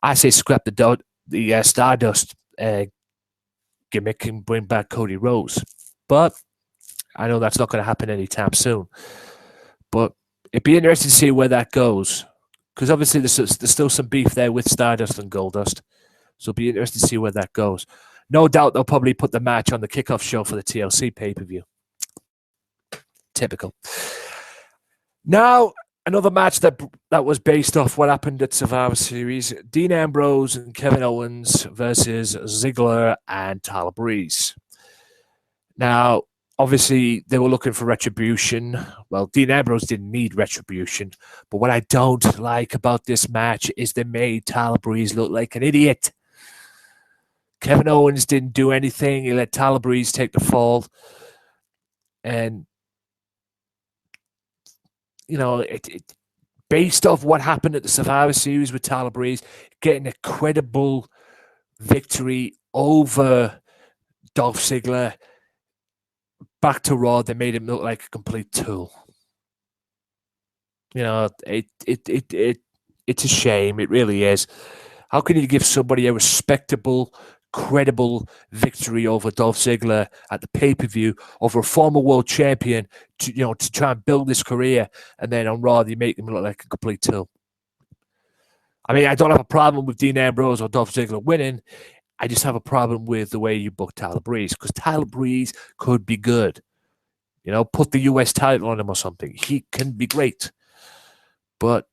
I say scrap the Stardust gimmick and bring back Cody Rhodes, but I know that's not going to happen anytime soon. But it'd be interesting to see where that goes, because obviously there's still some beef there with Stardust and Goldust, so it'll be interesting to see where that goes. No doubt they'll probably put the match on the kickoff show for the TLC pay-per-view. Typical. Now, another match that was based off what happened at Survivor Series. Dean Ambrose and Kevin Owens versus Ziggler and Tyler Breeze. Now, obviously, they were looking for retribution. Well, Dean Ambrose didn't need retribution. But what I don't like about this match is they made Tyler Breeze look like an idiot. Kevin Owens didn't do anything. He let Tyler Breeze take the fall. And, based off what happened at the Survivor Series with Tyler Breeze, getting a credible victory over Dolph Ziggler, back to Raw, they made him look like a complete tool. It's a shame. It really is. How can you give somebody a respectable, credible victory over Dolph Ziggler at the pay-per-view over a former world champion to try and build his career, and then on Raw you make him look like a complete tool? I mean, I don't have a problem with Dean Ambrose or Dolph Ziggler winning. I just have a problem with the way you book Tyler Breeze, because Tyler Breeze could be good. Put the US title on him or something. He can be great. But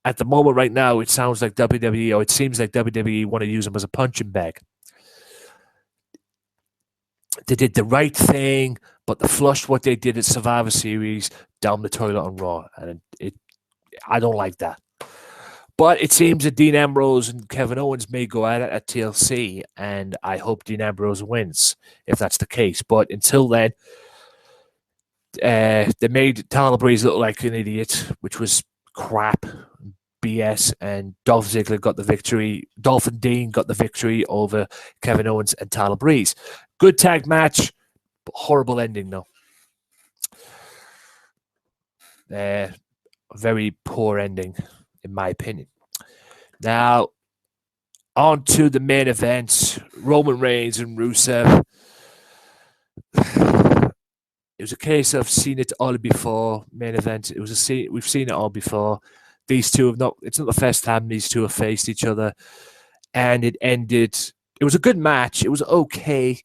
at the moment right now, it sounds like WWE, or it seems like WWE want to use him as a punching bag. They did the right thing, but they flushed what they did at Survivor Series down the toilet on Raw. And I don't like that. But it seems that Dean Ambrose and Kevin Owens may go at it at TLC, and I hope Dean Ambrose wins if that's the case. But until then, they made Tyler Breeze look like an idiot, which was crap, BS, and Dolph Ziggler got the victory. Dolph and Dean got the victory over Kevin Owens and Tyler Breeze. Good tag match, but horrible ending though. Very poor ending, in my opinion. Now, on to the main event. Roman Reigns and Rusev. It was a case of seen it all before. Main event. We've seen it all before. These two have not. It's not the first time these two have faced each other, and it ended. It was a good match. It was okay,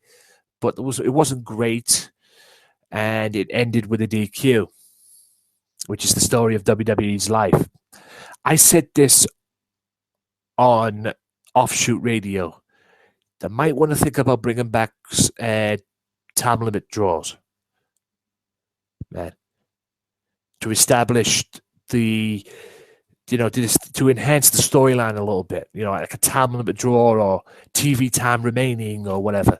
but it wasn't great, and it ended with a DQ, which is the story of WWE's life. I said this on Offshoot Radio. They might want to think about bringing back time limit draws, man, to establish to enhance the storyline a little bit, like a time limit draw or TV time remaining or whatever.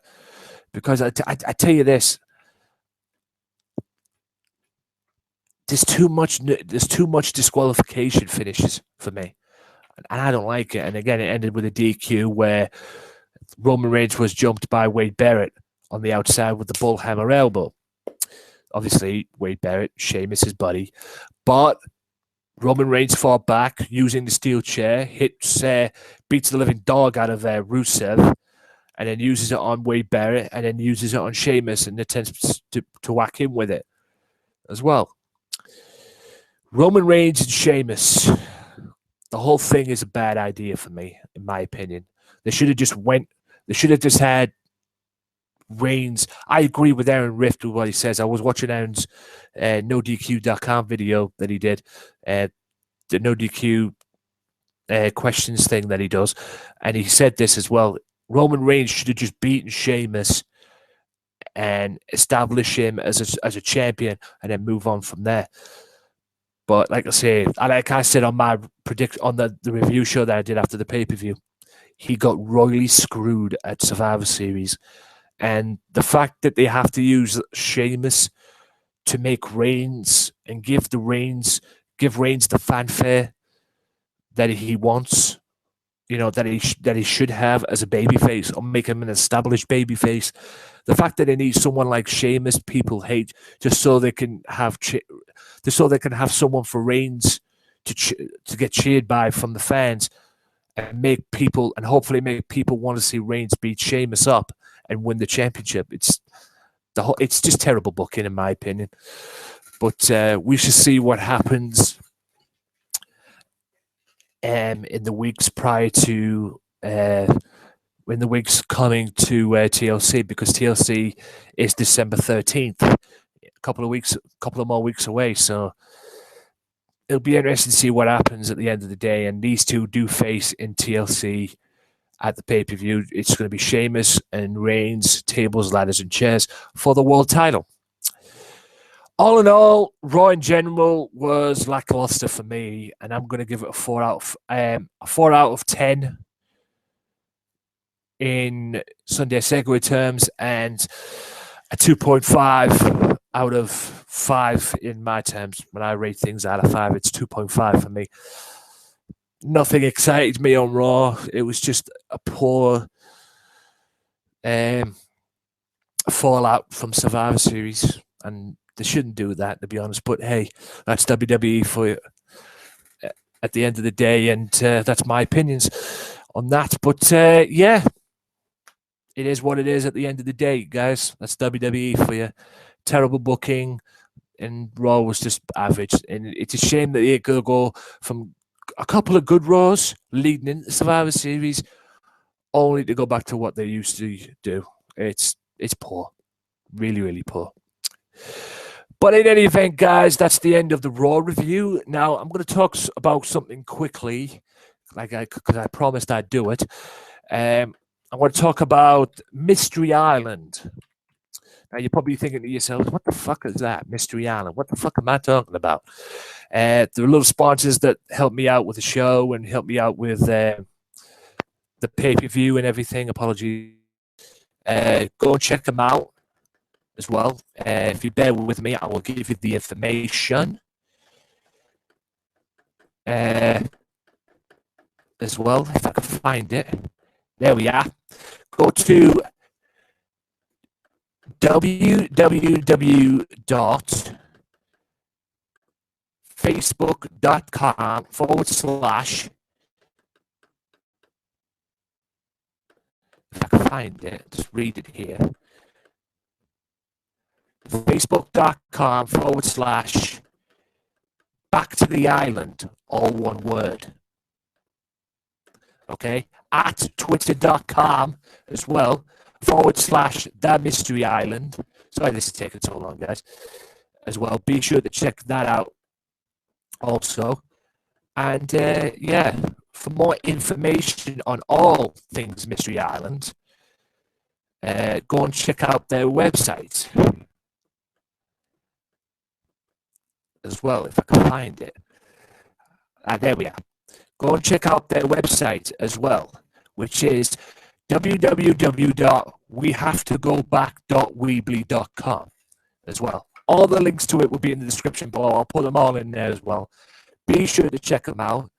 Because I tell you this, there's too much disqualification finishes for me, and I don't like it. And again, it ended with a DQ where Roman Reigns was jumped by Wade Barrett on the outside with the bullhammer elbow. Obviously, Wade Barrett, Sheamus' buddy, but Roman Reigns fought back using the steel chair, beats the living dog out of Rusev, and then uses it on Wade Barrett, and then uses it on Sheamus and attempts to whack him with it as well. Roman Reigns and Sheamus, the whole thing is a bad idea for me, in my opinion. They should have just had Reigns. I agree with Aaron Rift with what he says. I was watching Aaron's NoDQ.com video that he did, the NoDQ questions thing that he does, and he said this as well. Roman Reigns should have just beaten Sheamus and establish him as a champion, and then move on from there. But like I said on my the review show that I did after the pay-per-view, he got royally screwed at Survivor Series. And the fact that they have to use Sheamus to make Reigns and give Reigns the fanfare that he wants, that he should have as a babyface, or make him an established babyface. The fact that they need someone like Sheamus, people hate, just so they can have someone for Reigns to get cheered by from the fans, and hopefully make people want to see Reigns beat Sheamus up and win the championship. It's just terrible booking, in my opinion. But we should see what happens in the weeks prior to in the weeks coming to TLC, because TLC is December 13th, a couple of more weeks away. So it'll be interesting to see what happens at the end of the day. And these two do face in TLC at the pay-per-view. It's going to be Sheamus and Reigns, tables, ladders, and chairs for the world title. All in all, Raw in general was lackluster for me, and I'm going to give it a 4 out of 10 in Sunday Segway terms, and a 2.5 out of 5 in my terms. When I rate things out of 5, it's 2.5 for me. Nothing excited me on Raw. It was just a poor fallout from Survivor Series, and they shouldn't do that, to be honest. But hey, that's WWE for you at the end of the day, and that's my opinions on that. But yeah, it is what it is at the end of the day, guys. That's WWE for you. Terrible booking, and Raw was just average. And it's a shame that it could go from a couple of good Raws leading into Survivor Series, only to go back to what they used to do. It's poor. Really, really poor. But in any event, guys, that's the end of the Raw review. Now, I'm going to talk about something quickly, because I promised I'd do it. I want to talk about Mystery Island. Now, you're probably thinking to yourselves, what the fuck is that? Mystery Island. What the fuck am I talking about? There are little sponsors that help me out with the show and help me out with the pay-per-view and everything. Apologies. Go and check them out as well. If you bear with me, I will give you the information as well, if I can find it. There we are. Go to www.facebook.com/. If I can find it, just read it here. Facebook.com/ back to the island, all one word. Okay, at twitter.com as well, /the mystery island. Sorry, this is taking so long, guys. As well, be sure to check that out also. And yeah, for more information on all things Mystery Island, go and check out their website as well, if I can find it. There we are. Go and check out their website as well, which is www.wehavetogoback.weebly.com as well. All the links to it will be in the description below. I'll put them all in there as well. Be sure to check them out.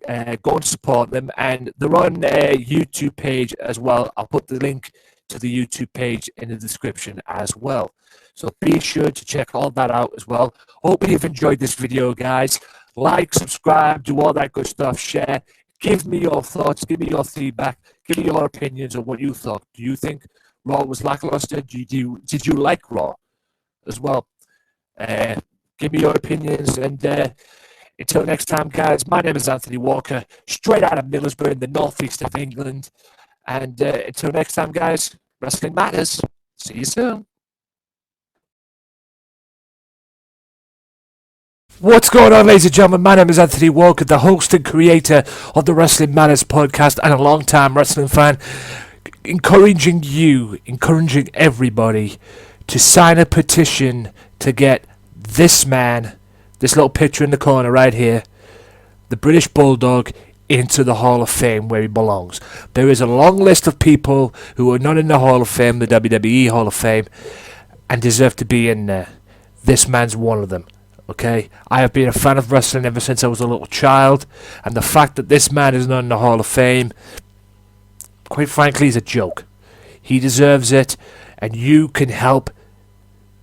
Go and support them. And they're on their YouTube page as well. I'll put the link to the YouTube page in the description as well. So be sure to check all that out as well. Hope you've enjoyed this video, guys. Like, subscribe, do all that good stuff, share. Give me your thoughts, give me your feedback, give me your opinions on what you thought. Do you think Raw was lackluster? Did you like Raw as well? Give me your opinions, and until next time, guys, my name is Anthony Walker, straight out of Middlesbrough in the northeast of England. And until next time, guys, Wrestling Matters. See you soon. What's going on, ladies and gentlemen? My name is Anthony Walker, the host and creator of the Wrestling Matters podcast and a long-time wrestling fan, encouraging everybody to sign a petition to get this man, this little picture in the corner right here, the British Bulldog, into the Hall of Fame where he belongs. There is a long list of people who are not in the Hall of Fame, the WWE Hall of Fame, and deserve to be in there. This man's one of them. Okay, I have been a fan of wrestling ever since I was a little child, and the fact that this man is not in the Hall of Fame, quite frankly, is a joke. He deserves it, and you can help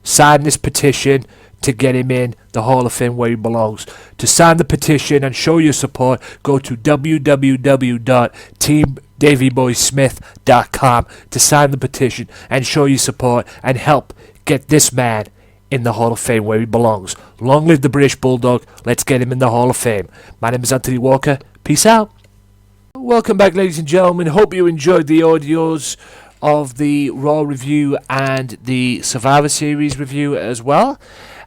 sign this petition to get him in the Hall of Fame where he belongs. To sign the petition and show your support, go to www.teamdavyboysmith.com to sign the petition and show your support and help get this man in the Hall of Fame where he belongs. Long live the British Bulldog. Let's get him in the Hall of Fame. My name is Anthony Walker. Peace out. Welcome back, ladies and gentlemen. Hope you enjoyed the audios of the Raw review and the Survivor Series review as well.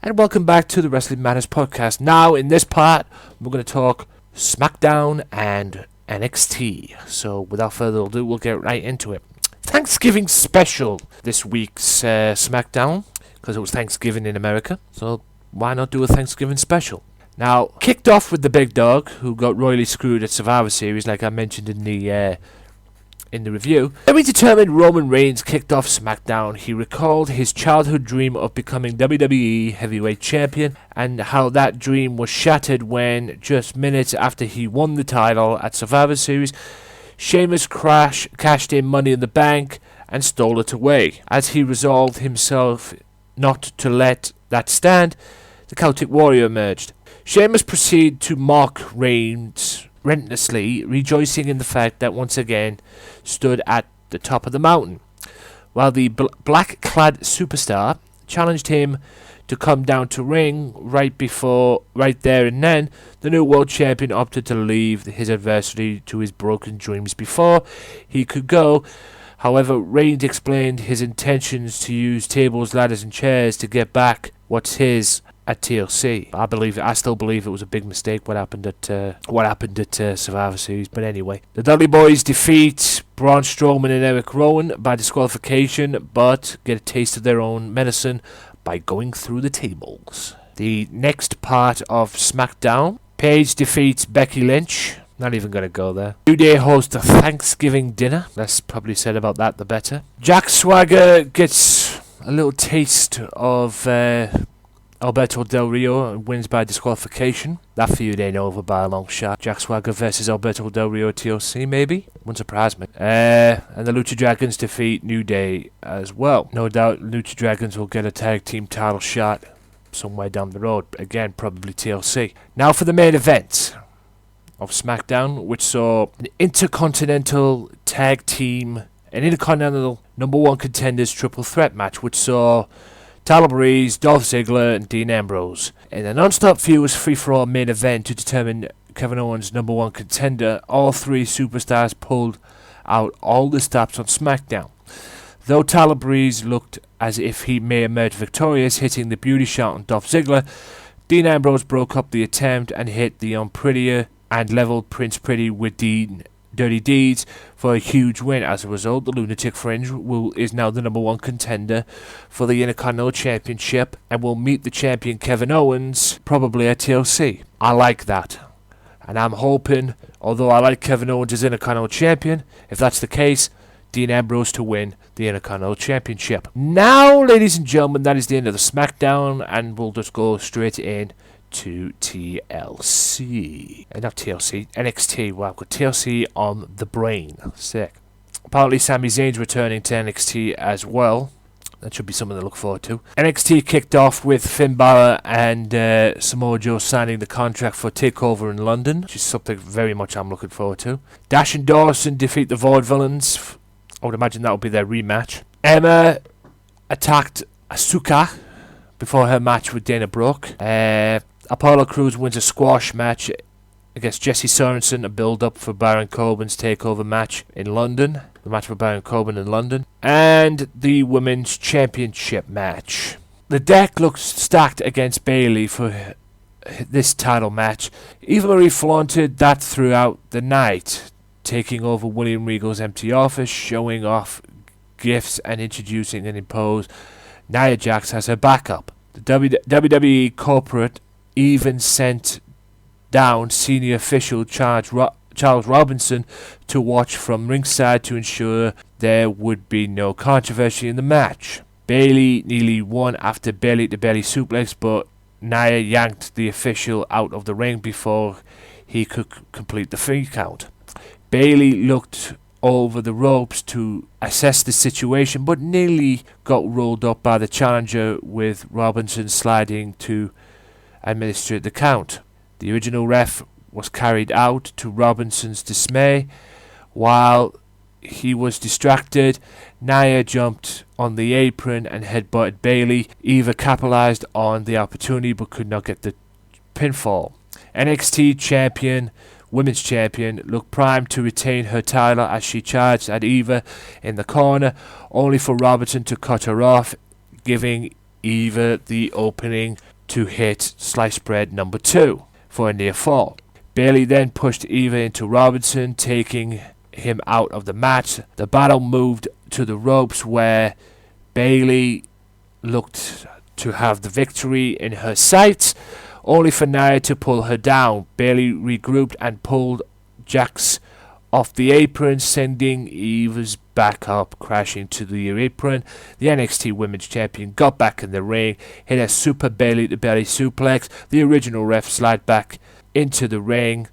And welcome back to the Wrestling Matters podcast. Now, in this part, we're going to talk SmackDown and NXT. So, without further ado, we'll get right into it. Thanksgiving special this week's SmackDown, because it was Thanksgiving in America, so why not do a Thanksgiving special? Now, kicked off with the big dog, who got royally screwed at Survivor Series, like I mentioned in the review. Then we determined Roman Reigns kicked off SmackDown. He recalled his childhood dream of becoming WWE Heavyweight Champion, and how that dream was shattered when, just minutes after he won the title at Survivor Series, Sheamus cashed in Money in the Bank and stole it away. As he resolved himself not to let that stand, the Celtic Warrior emerged. Sheamus proceeded to mock Reigns relentlessly, rejoicing in the fact that once again stood at the top of the mountain, while the black-clad superstar challenged him to come down to ring. Right there and then, the new world champion opted to leave his adversary to his broken dreams before he could go. However, Reigns explained his intentions to use tables, ladders, and chairs to get back what's his at TLC. I still believe it was a big mistake what happened at Survivor Series. But anyway, the Dudley Boys defeat Braun Strowman and Eric Rowan by disqualification, but get a taste of their own medicine by going through the tables. The next part of SmackDown, Paige defeats Becky Lynch. Not even going to go there. New Day hosts a Thanksgiving dinner. Less probably said about that, the better. Jack Swagger gets a little taste of Alberto Del Rio and wins by disqualification. That feud ain't over by a long shot. Jack Swagger versus Alberto Del Rio TLC, maybe? Wouldn't surprise me. And the Lucha Dragons defeat New Day as well. No doubt Lucha Dragons will get a tag team title shot somewhere down the road. Again, probably TLC. Now for the main event of SmackDown, which saw an Intercontinental number one contenders triple threat match, which saw Tyler Breeze, Dolph Ziggler, and Dean Ambrose. In a non-stop fierce free-for-all main event to determine Kevin Owens' number one contender, all three superstars pulled out all the stops on SmackDown. Though Tyler Breeze looked as if he may emerge victorious, hitting the beauty shot on Dolph Ziggler, Dean Ambrose broke up the attempt and hit the unprettier and leveled Prince Pretty with Dirty Deeds for a huge win. As a result, the Lunatic Fringe is now the number one contender for the Intercontinental Championship and will meet the champion Kevin Owens probably at TLC. I like that. And I'm hoping, although I like Kevin Owens as Intercontinental Champion, if that's the case, Dean Ambrose to win the Intercontinental Championship. Now, ladies and gentlemen, that is the end of the SmackDown, and we'll just go straight in to TLC. Not TLC, NXT. Well, I've got TLC on the brain. Sick. Apparently Sami Zayn's returning to NXT as well. That should be something to look forward to. NXT kicked off with Finn Balor and Samoa Joe signing the contract for TakeOver in London, which is something very much I'm looking forward to. Dash and Dawson defeat the Vaudevillains. I would imagine that will be their rematch. Emma attacked Asuka before her match with Dana Brooke. Apollo Crews wins a squash match against Jesse Sorensen, a build-up for Baron Corbin's TakeOver match in London. The match for Baron Corbin in London. And the Women's Championship match. The deck looks stacked against Bayley for this title match. Eva Marie flaunted that throughout the night, taking over William Regal's empty office, showing off gifts and introducing and impose Nia Jax as her backup. The WWE corporate even sent down senior official Charles Robinson to watch from ringside to ensure there would be no controversy in the match. Bayley nearly won after belly-to-belly suplex, but Nia yanked the official out of the ring before he could complete the 3 count. Bayley looked over the ropes to assess the situation, but nearly got rolled up by the challenger, with Robinson sliding to administer the count. The original ref was carried out to Robinson's dismay. While he was distracted, Nia jumped on the apron and headbutted Bayley. Eva capitalized on the opportunity but could not get the pinfall. NXT champion, women's champion, looked primed to retain her title as she charged at Eva in the corner, only for Robinson to cut her off, giving Eva the opening to hit sliced bread number 2 for a near fall. Bayley then pushed Eva into Robinson, taking him out of the match. The battle moved to the ropes, where Bayley looked to have the victory in her sights, only for Nia to pull her down. Bayley regrouped and pulled Jax off the apron, sending Eva's back up, crashing to the apron. The NXT Women's Champion got back in the ring, hit a super belly-to-belly suplex. The original ref slid back into the ring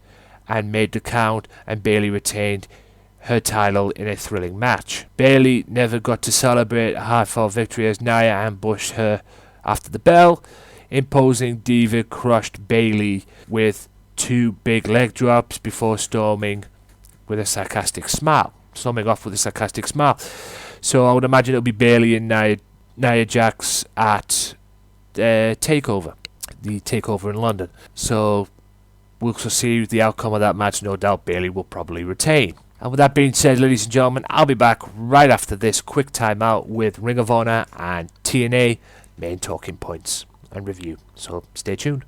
and made the count, and Bayley retained her title in a thrilling match. Bayley never got to celebrate a hard-fought victory as Nia ambushed her after the bell. Imposing Diva crushed Bayley with 2 big leg drops before storming off with a sarcastic smile. So I would imagine it'll be Bayley and Nia Jax at TakeOver, the TakeOver in London. So we'll see the outcome of that match. No doubt Bayley will probably retain. And with that being said, ladies and gentlemen, I'll be back right after this quick timeout with Ring of Honor and TNA main talking points and review. So stay tuned.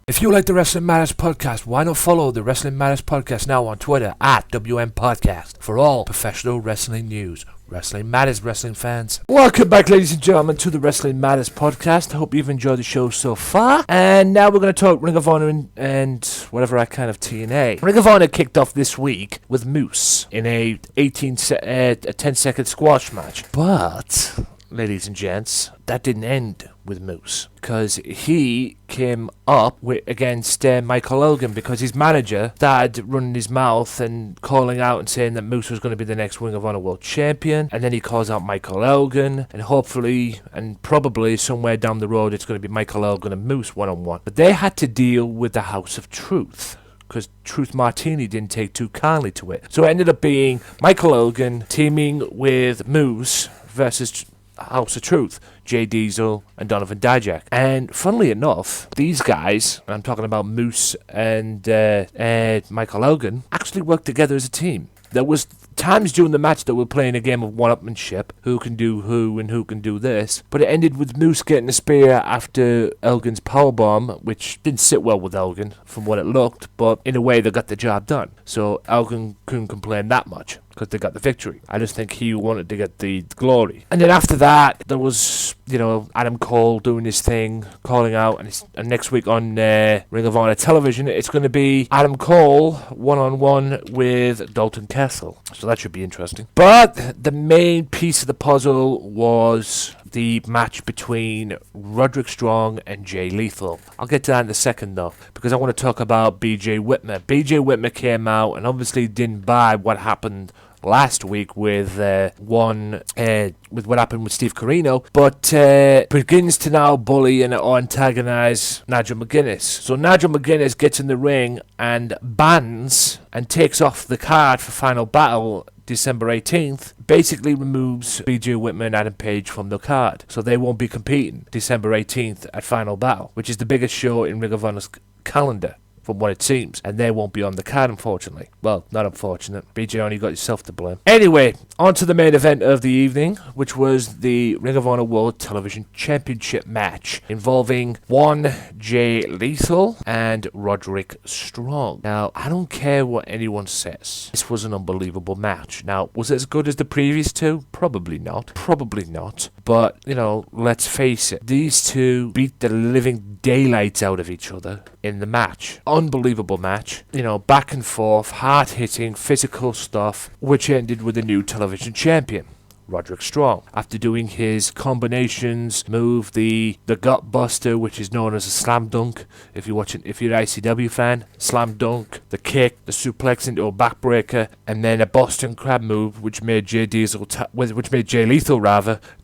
If you like the Wrestling Matters Podcast, why not follow the Wrestling Matters Podcast now on Twitter at WM Podcast for all professional wrestling news. Wrestling Matters, wrestling fans. Welcome back, ladies and gentlemen, to the Wrestling Matters Podcast. I hope you've enjoyed the show so far. And now we're going to talk Ring of Honor and whatever I can of TNA. Ring of Honor kicked off this week with Moose in a 10-second squash match. But, ladies and gents, that didn't end with Moose, because he came up against Michael Elgin, because his manager started running his mouth and calling out and saying that Moose was going to be the next Ring of Honor World Champion, and then he calls out Michael Elgin, and hopefully and probably somewhere down the road it's going to be Michael Elgin and Moose one-on-one. But they had to deal with the House of Truth, because Truth Martini didn't take too kindly to it. So it ended up being Michael Elgin teaming with Moose versus House of Truth, Jay Diesel and Donovan Dijak. And funnily enough, these guys, I'm talking about Moose and Michael Elgin, actually worked together as a team. There was times during the match that we're playing a game of one-upmanship, who can do who and who can do this, but it ended with Moose getting a spear after Elgin's powerbomb, which didn't sit well with Elgin from what it looked, but in a way they got the job done. So Elgin couldn't complain that much, because they got the victory. I just think he wanted to get the glory. And then after that, there was, Adam Cole doing his thing, calling out, and next week on Ring of Honor television, it's going to be Adam Cole one-on-one with Dalton Castle. So that should be interesting. But the main piece of the puzzle was the match between Roderick Strong and Jay Lethal. I'll get to that in a second though, because I want to talk about BJ Whitmer. BJ Whitmer came out and obviously didn't buy what happened last week with what happened with Steve Corino, but begins to now bully and antagonize Nigel McGuinness. So Nigel McGuinness gets in the ring and bans and takes off the card for Final Battle December 18th, basically removes BJ Whitmer and Adam Page from the card. So they won't be competing December 18th at Final Battle, which is the biggest show in Ring of Honor's calendar, from what it seems, and they won't be on the card, unfortunately. Well, not unfortunate. BJ only got yourself to blame. Anyway, on to the main event of the evening, which was the Ring of Honor World Television Championship match involving one Jay Lethal and Roderick Strong. Now, I don't care what anyone says. This was an unbelievable match. Now, was it as good as the previous two? Probably not. Probably not. But, let's face it. These two beat the living daylights out of each other in the match. Unbelievable match. Back and forth, hard-hitting, physical stuff, which ended with a new television champion, Roderick Strong. After doing his combinations move, the gut buster, which is known as a slam dunk, if you're an ICW fan, slam dunk, the kick, the suplex into a backbreaker, and then a Boston Crab move, which made Jay Lethal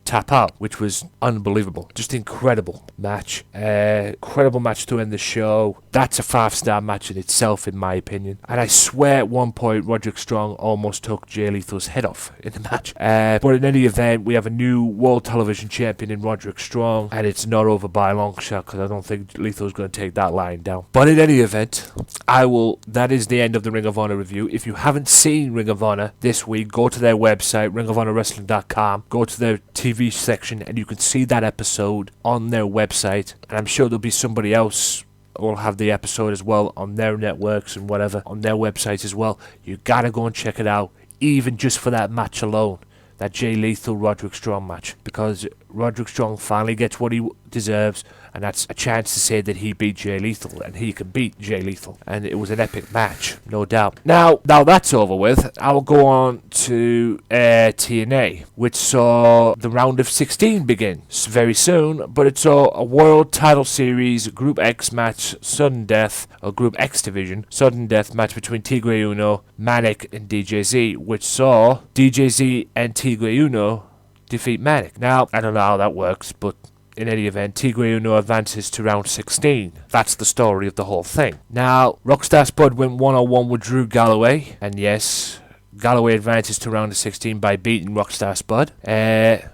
tap out, which was unbelievable. Just incredible match. Incredible match to end the show. That's a 5-star match in itself, in my opinion. And I swear at one point, Roderick Strong almost took Jay Lethal's head off in the match. But in any event, we have a new World Television Champion in Roderick Strong, and it's not over by a long shot, because I don't think Lethal's going to take that line down. But in any event, that is the end of the Ring of Honor review. If you haven't seen Ring of Honor this week, go to their website, ringofhonorwrestling.com, go to their TV section, and you can see that episode on their website. And I'm sure there'll be somebody else will have the episode as well on their networks and whatever, on their websites as well. You gotta go and check it out, even just for that match alone, that Jay Lethal Roderick Strong match, because Roderick Strong finally gets what he deserves, and that's a chance to say that he beat Jay Lethal, and he can beat Jay Lethal. And it was an epic match, no doubt. Now that's over with, I will go on to TNA, which saw the round of 16 begin very soon, but it saw a World Title Series Group X match, sudden death, or Group X Division, sudden death match between Tigre Uno, Manic, and DJZ, which saw DJZ and Tigre Uno defeat Manic. Now, I don't know how that works, but in any event, Tigre Uno advances to round 16. That's the story of the whole thing. Now, Rockstar Spud went one-on-one with Drew Galloway, and yes, Galloway advances to round of 16 by beating Rockstar Spud.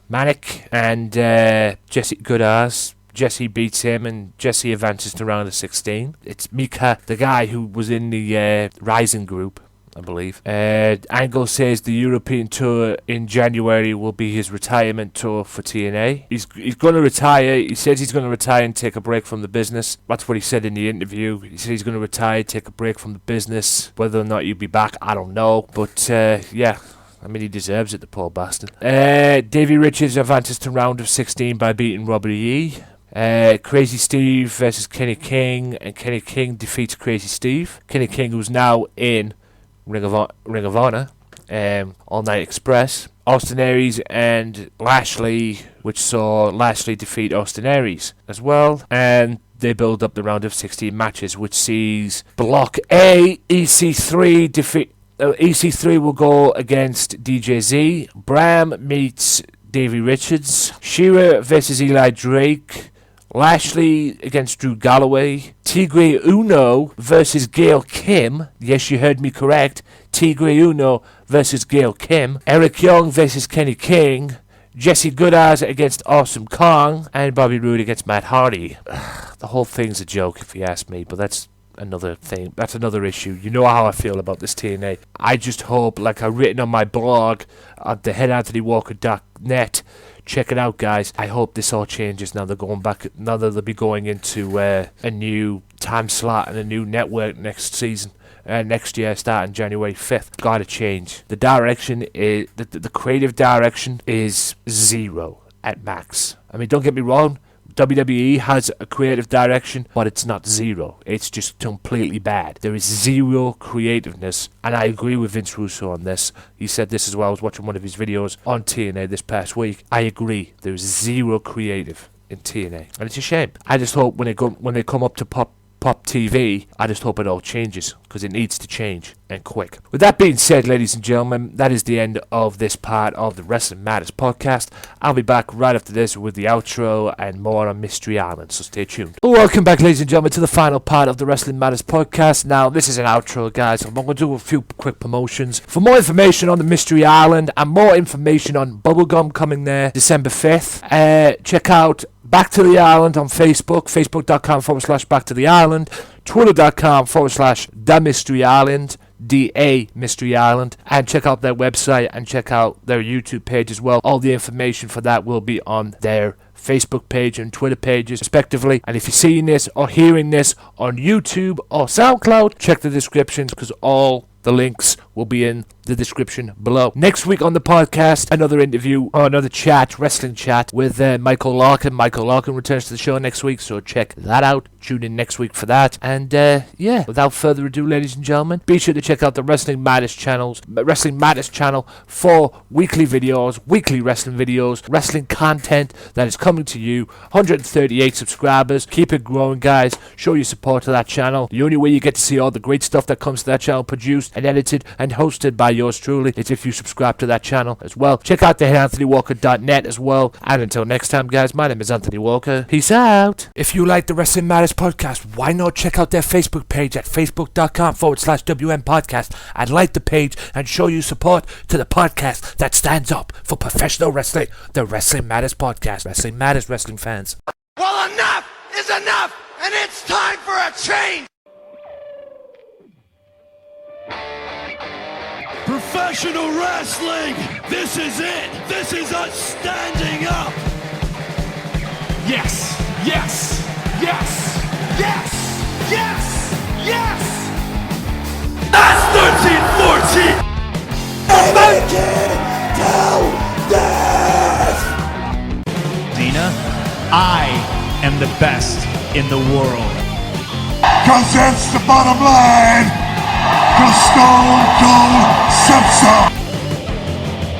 Manic and Jesse Goodars. Jesse beats him, and Jesse advances to round of 16. It's Mika, the guy who was in the Rising group. I believe. Angle says the European tour in January will be his retirement tour for TNA. He's going to retire. He says he's going to retire and take a break from the business. That's what he said in the interview. He said he's going to retire, take a break from the business. Whether or not he'll be back, I don't know. But yeah. I mean, he deserves it, the poor bastard. Davey Richards advances to round of 16 by beating Robert E. Crazy Steve versus Kenny King, and Kenny King defeats Crazy Steve. Kenny King, who's now in Ring of Honor, All Night Express. Austin Aries and Lashley, which saw Lashley defeat Austin Aries as well. And they build up the round of 16 matches, which sees Block A, EC3 defeat... EC3 will go against DJZ. Bram meets Davey Richards. Shera versus Eli Drake. Lashley against Drew Galloway. Tigre Uno versus Gail Kim. Yes, you heard me correct. Tigre Uno versus Gail Kim. Eric Young versus Kenny King. Jesse Goodaz against Awesome Kong. And Bobby Roode against Matt Hardy. The whole thing's a joke, if you ask me, but that's another thing. That's another issue. You know how I feel about this TNA. I just hope, like I've written on my blog at theheadanthonywalker.net, check it out, guys. I hope this all changes now. They're going back. Now that they'll be going into a new time slot and a new network next year, starting January 5th. Gotta change. The direction is the creative direction is zero at max. I mean, don't get me wrong. WWE has a creative direction, but it's not zero. It's just completely bad. There is zero creativeness, and I agree with Vince Russo on this. He said this as well. I was watching one of his videos on TNA this past week. I agree. There is zero creative in TNA, and it's a shame. I just hope when they come up to Pop TV, I just hope it all changes, because it needs to change, and quick. With that being said, ladies and gentlemen, that is the end of this part of the Wrestling Matters podcast. I'll be back right after this with the outro and more on Mystery Island, so stay tuned. Welcome back, ladies and gentlemen, to the final part of the Wrestling Matters podcast. Now, this is an outro, guys. I'm going to do a few quick promotions. For more information on the Mystery Island and more information on Bubblegum coming there December 5th, check out Back to the Island on Facebook, facebook.com/Back to the Island, twitter.com/The Mystery Island, DA Mystery Island, and check out their website and check out their YouTube page as well. All the information for that will be on their Facebook page and Twitter pages respectively. And if you're seeing this or hearing this on YouTube or SoundCloud, check the descriptions, because all the links will be in the description below. Next week on the podcast, another interview or another chat, wrestling chat with Michael Larkin. Michael Larkin returns to the show next week, so check that out. Tune in next week for that. And yeah, without further ado, ladies and gentlemen, be sure to check out the Wrestling Matters channel for weekly videos, weekly wrestling videos, wrestling content that is coming to you. 138 subscribers. Keep it growing, guys. Show your support to that channel. The only way you get to see all the great stuff that comes to that channel, produced and edited and hosted by yours truly, is if you subscribe to that channel as well. Check out thehathanthonywalker.net as well. And until next time, guys, my name is Anthony Walker. Peace out. If you like the Wrestling Matters podcast, why not check out their Facebook page at facebook.com/WM podcast and like the page and show your support to the podcast that stands up for professional wrestling, the Wrestling Matters podcast. Wrestling Matters, wrestling fans. Well, enough is enough, and it's time for a change! Professional wrestling! This is it! This is us standing up! Yes! Yes! Yes! Yes! Yes! Yes! That's 13-14! Cena, I am the best in the world. Cause that's the bottom line. Cause Stone Cold said so.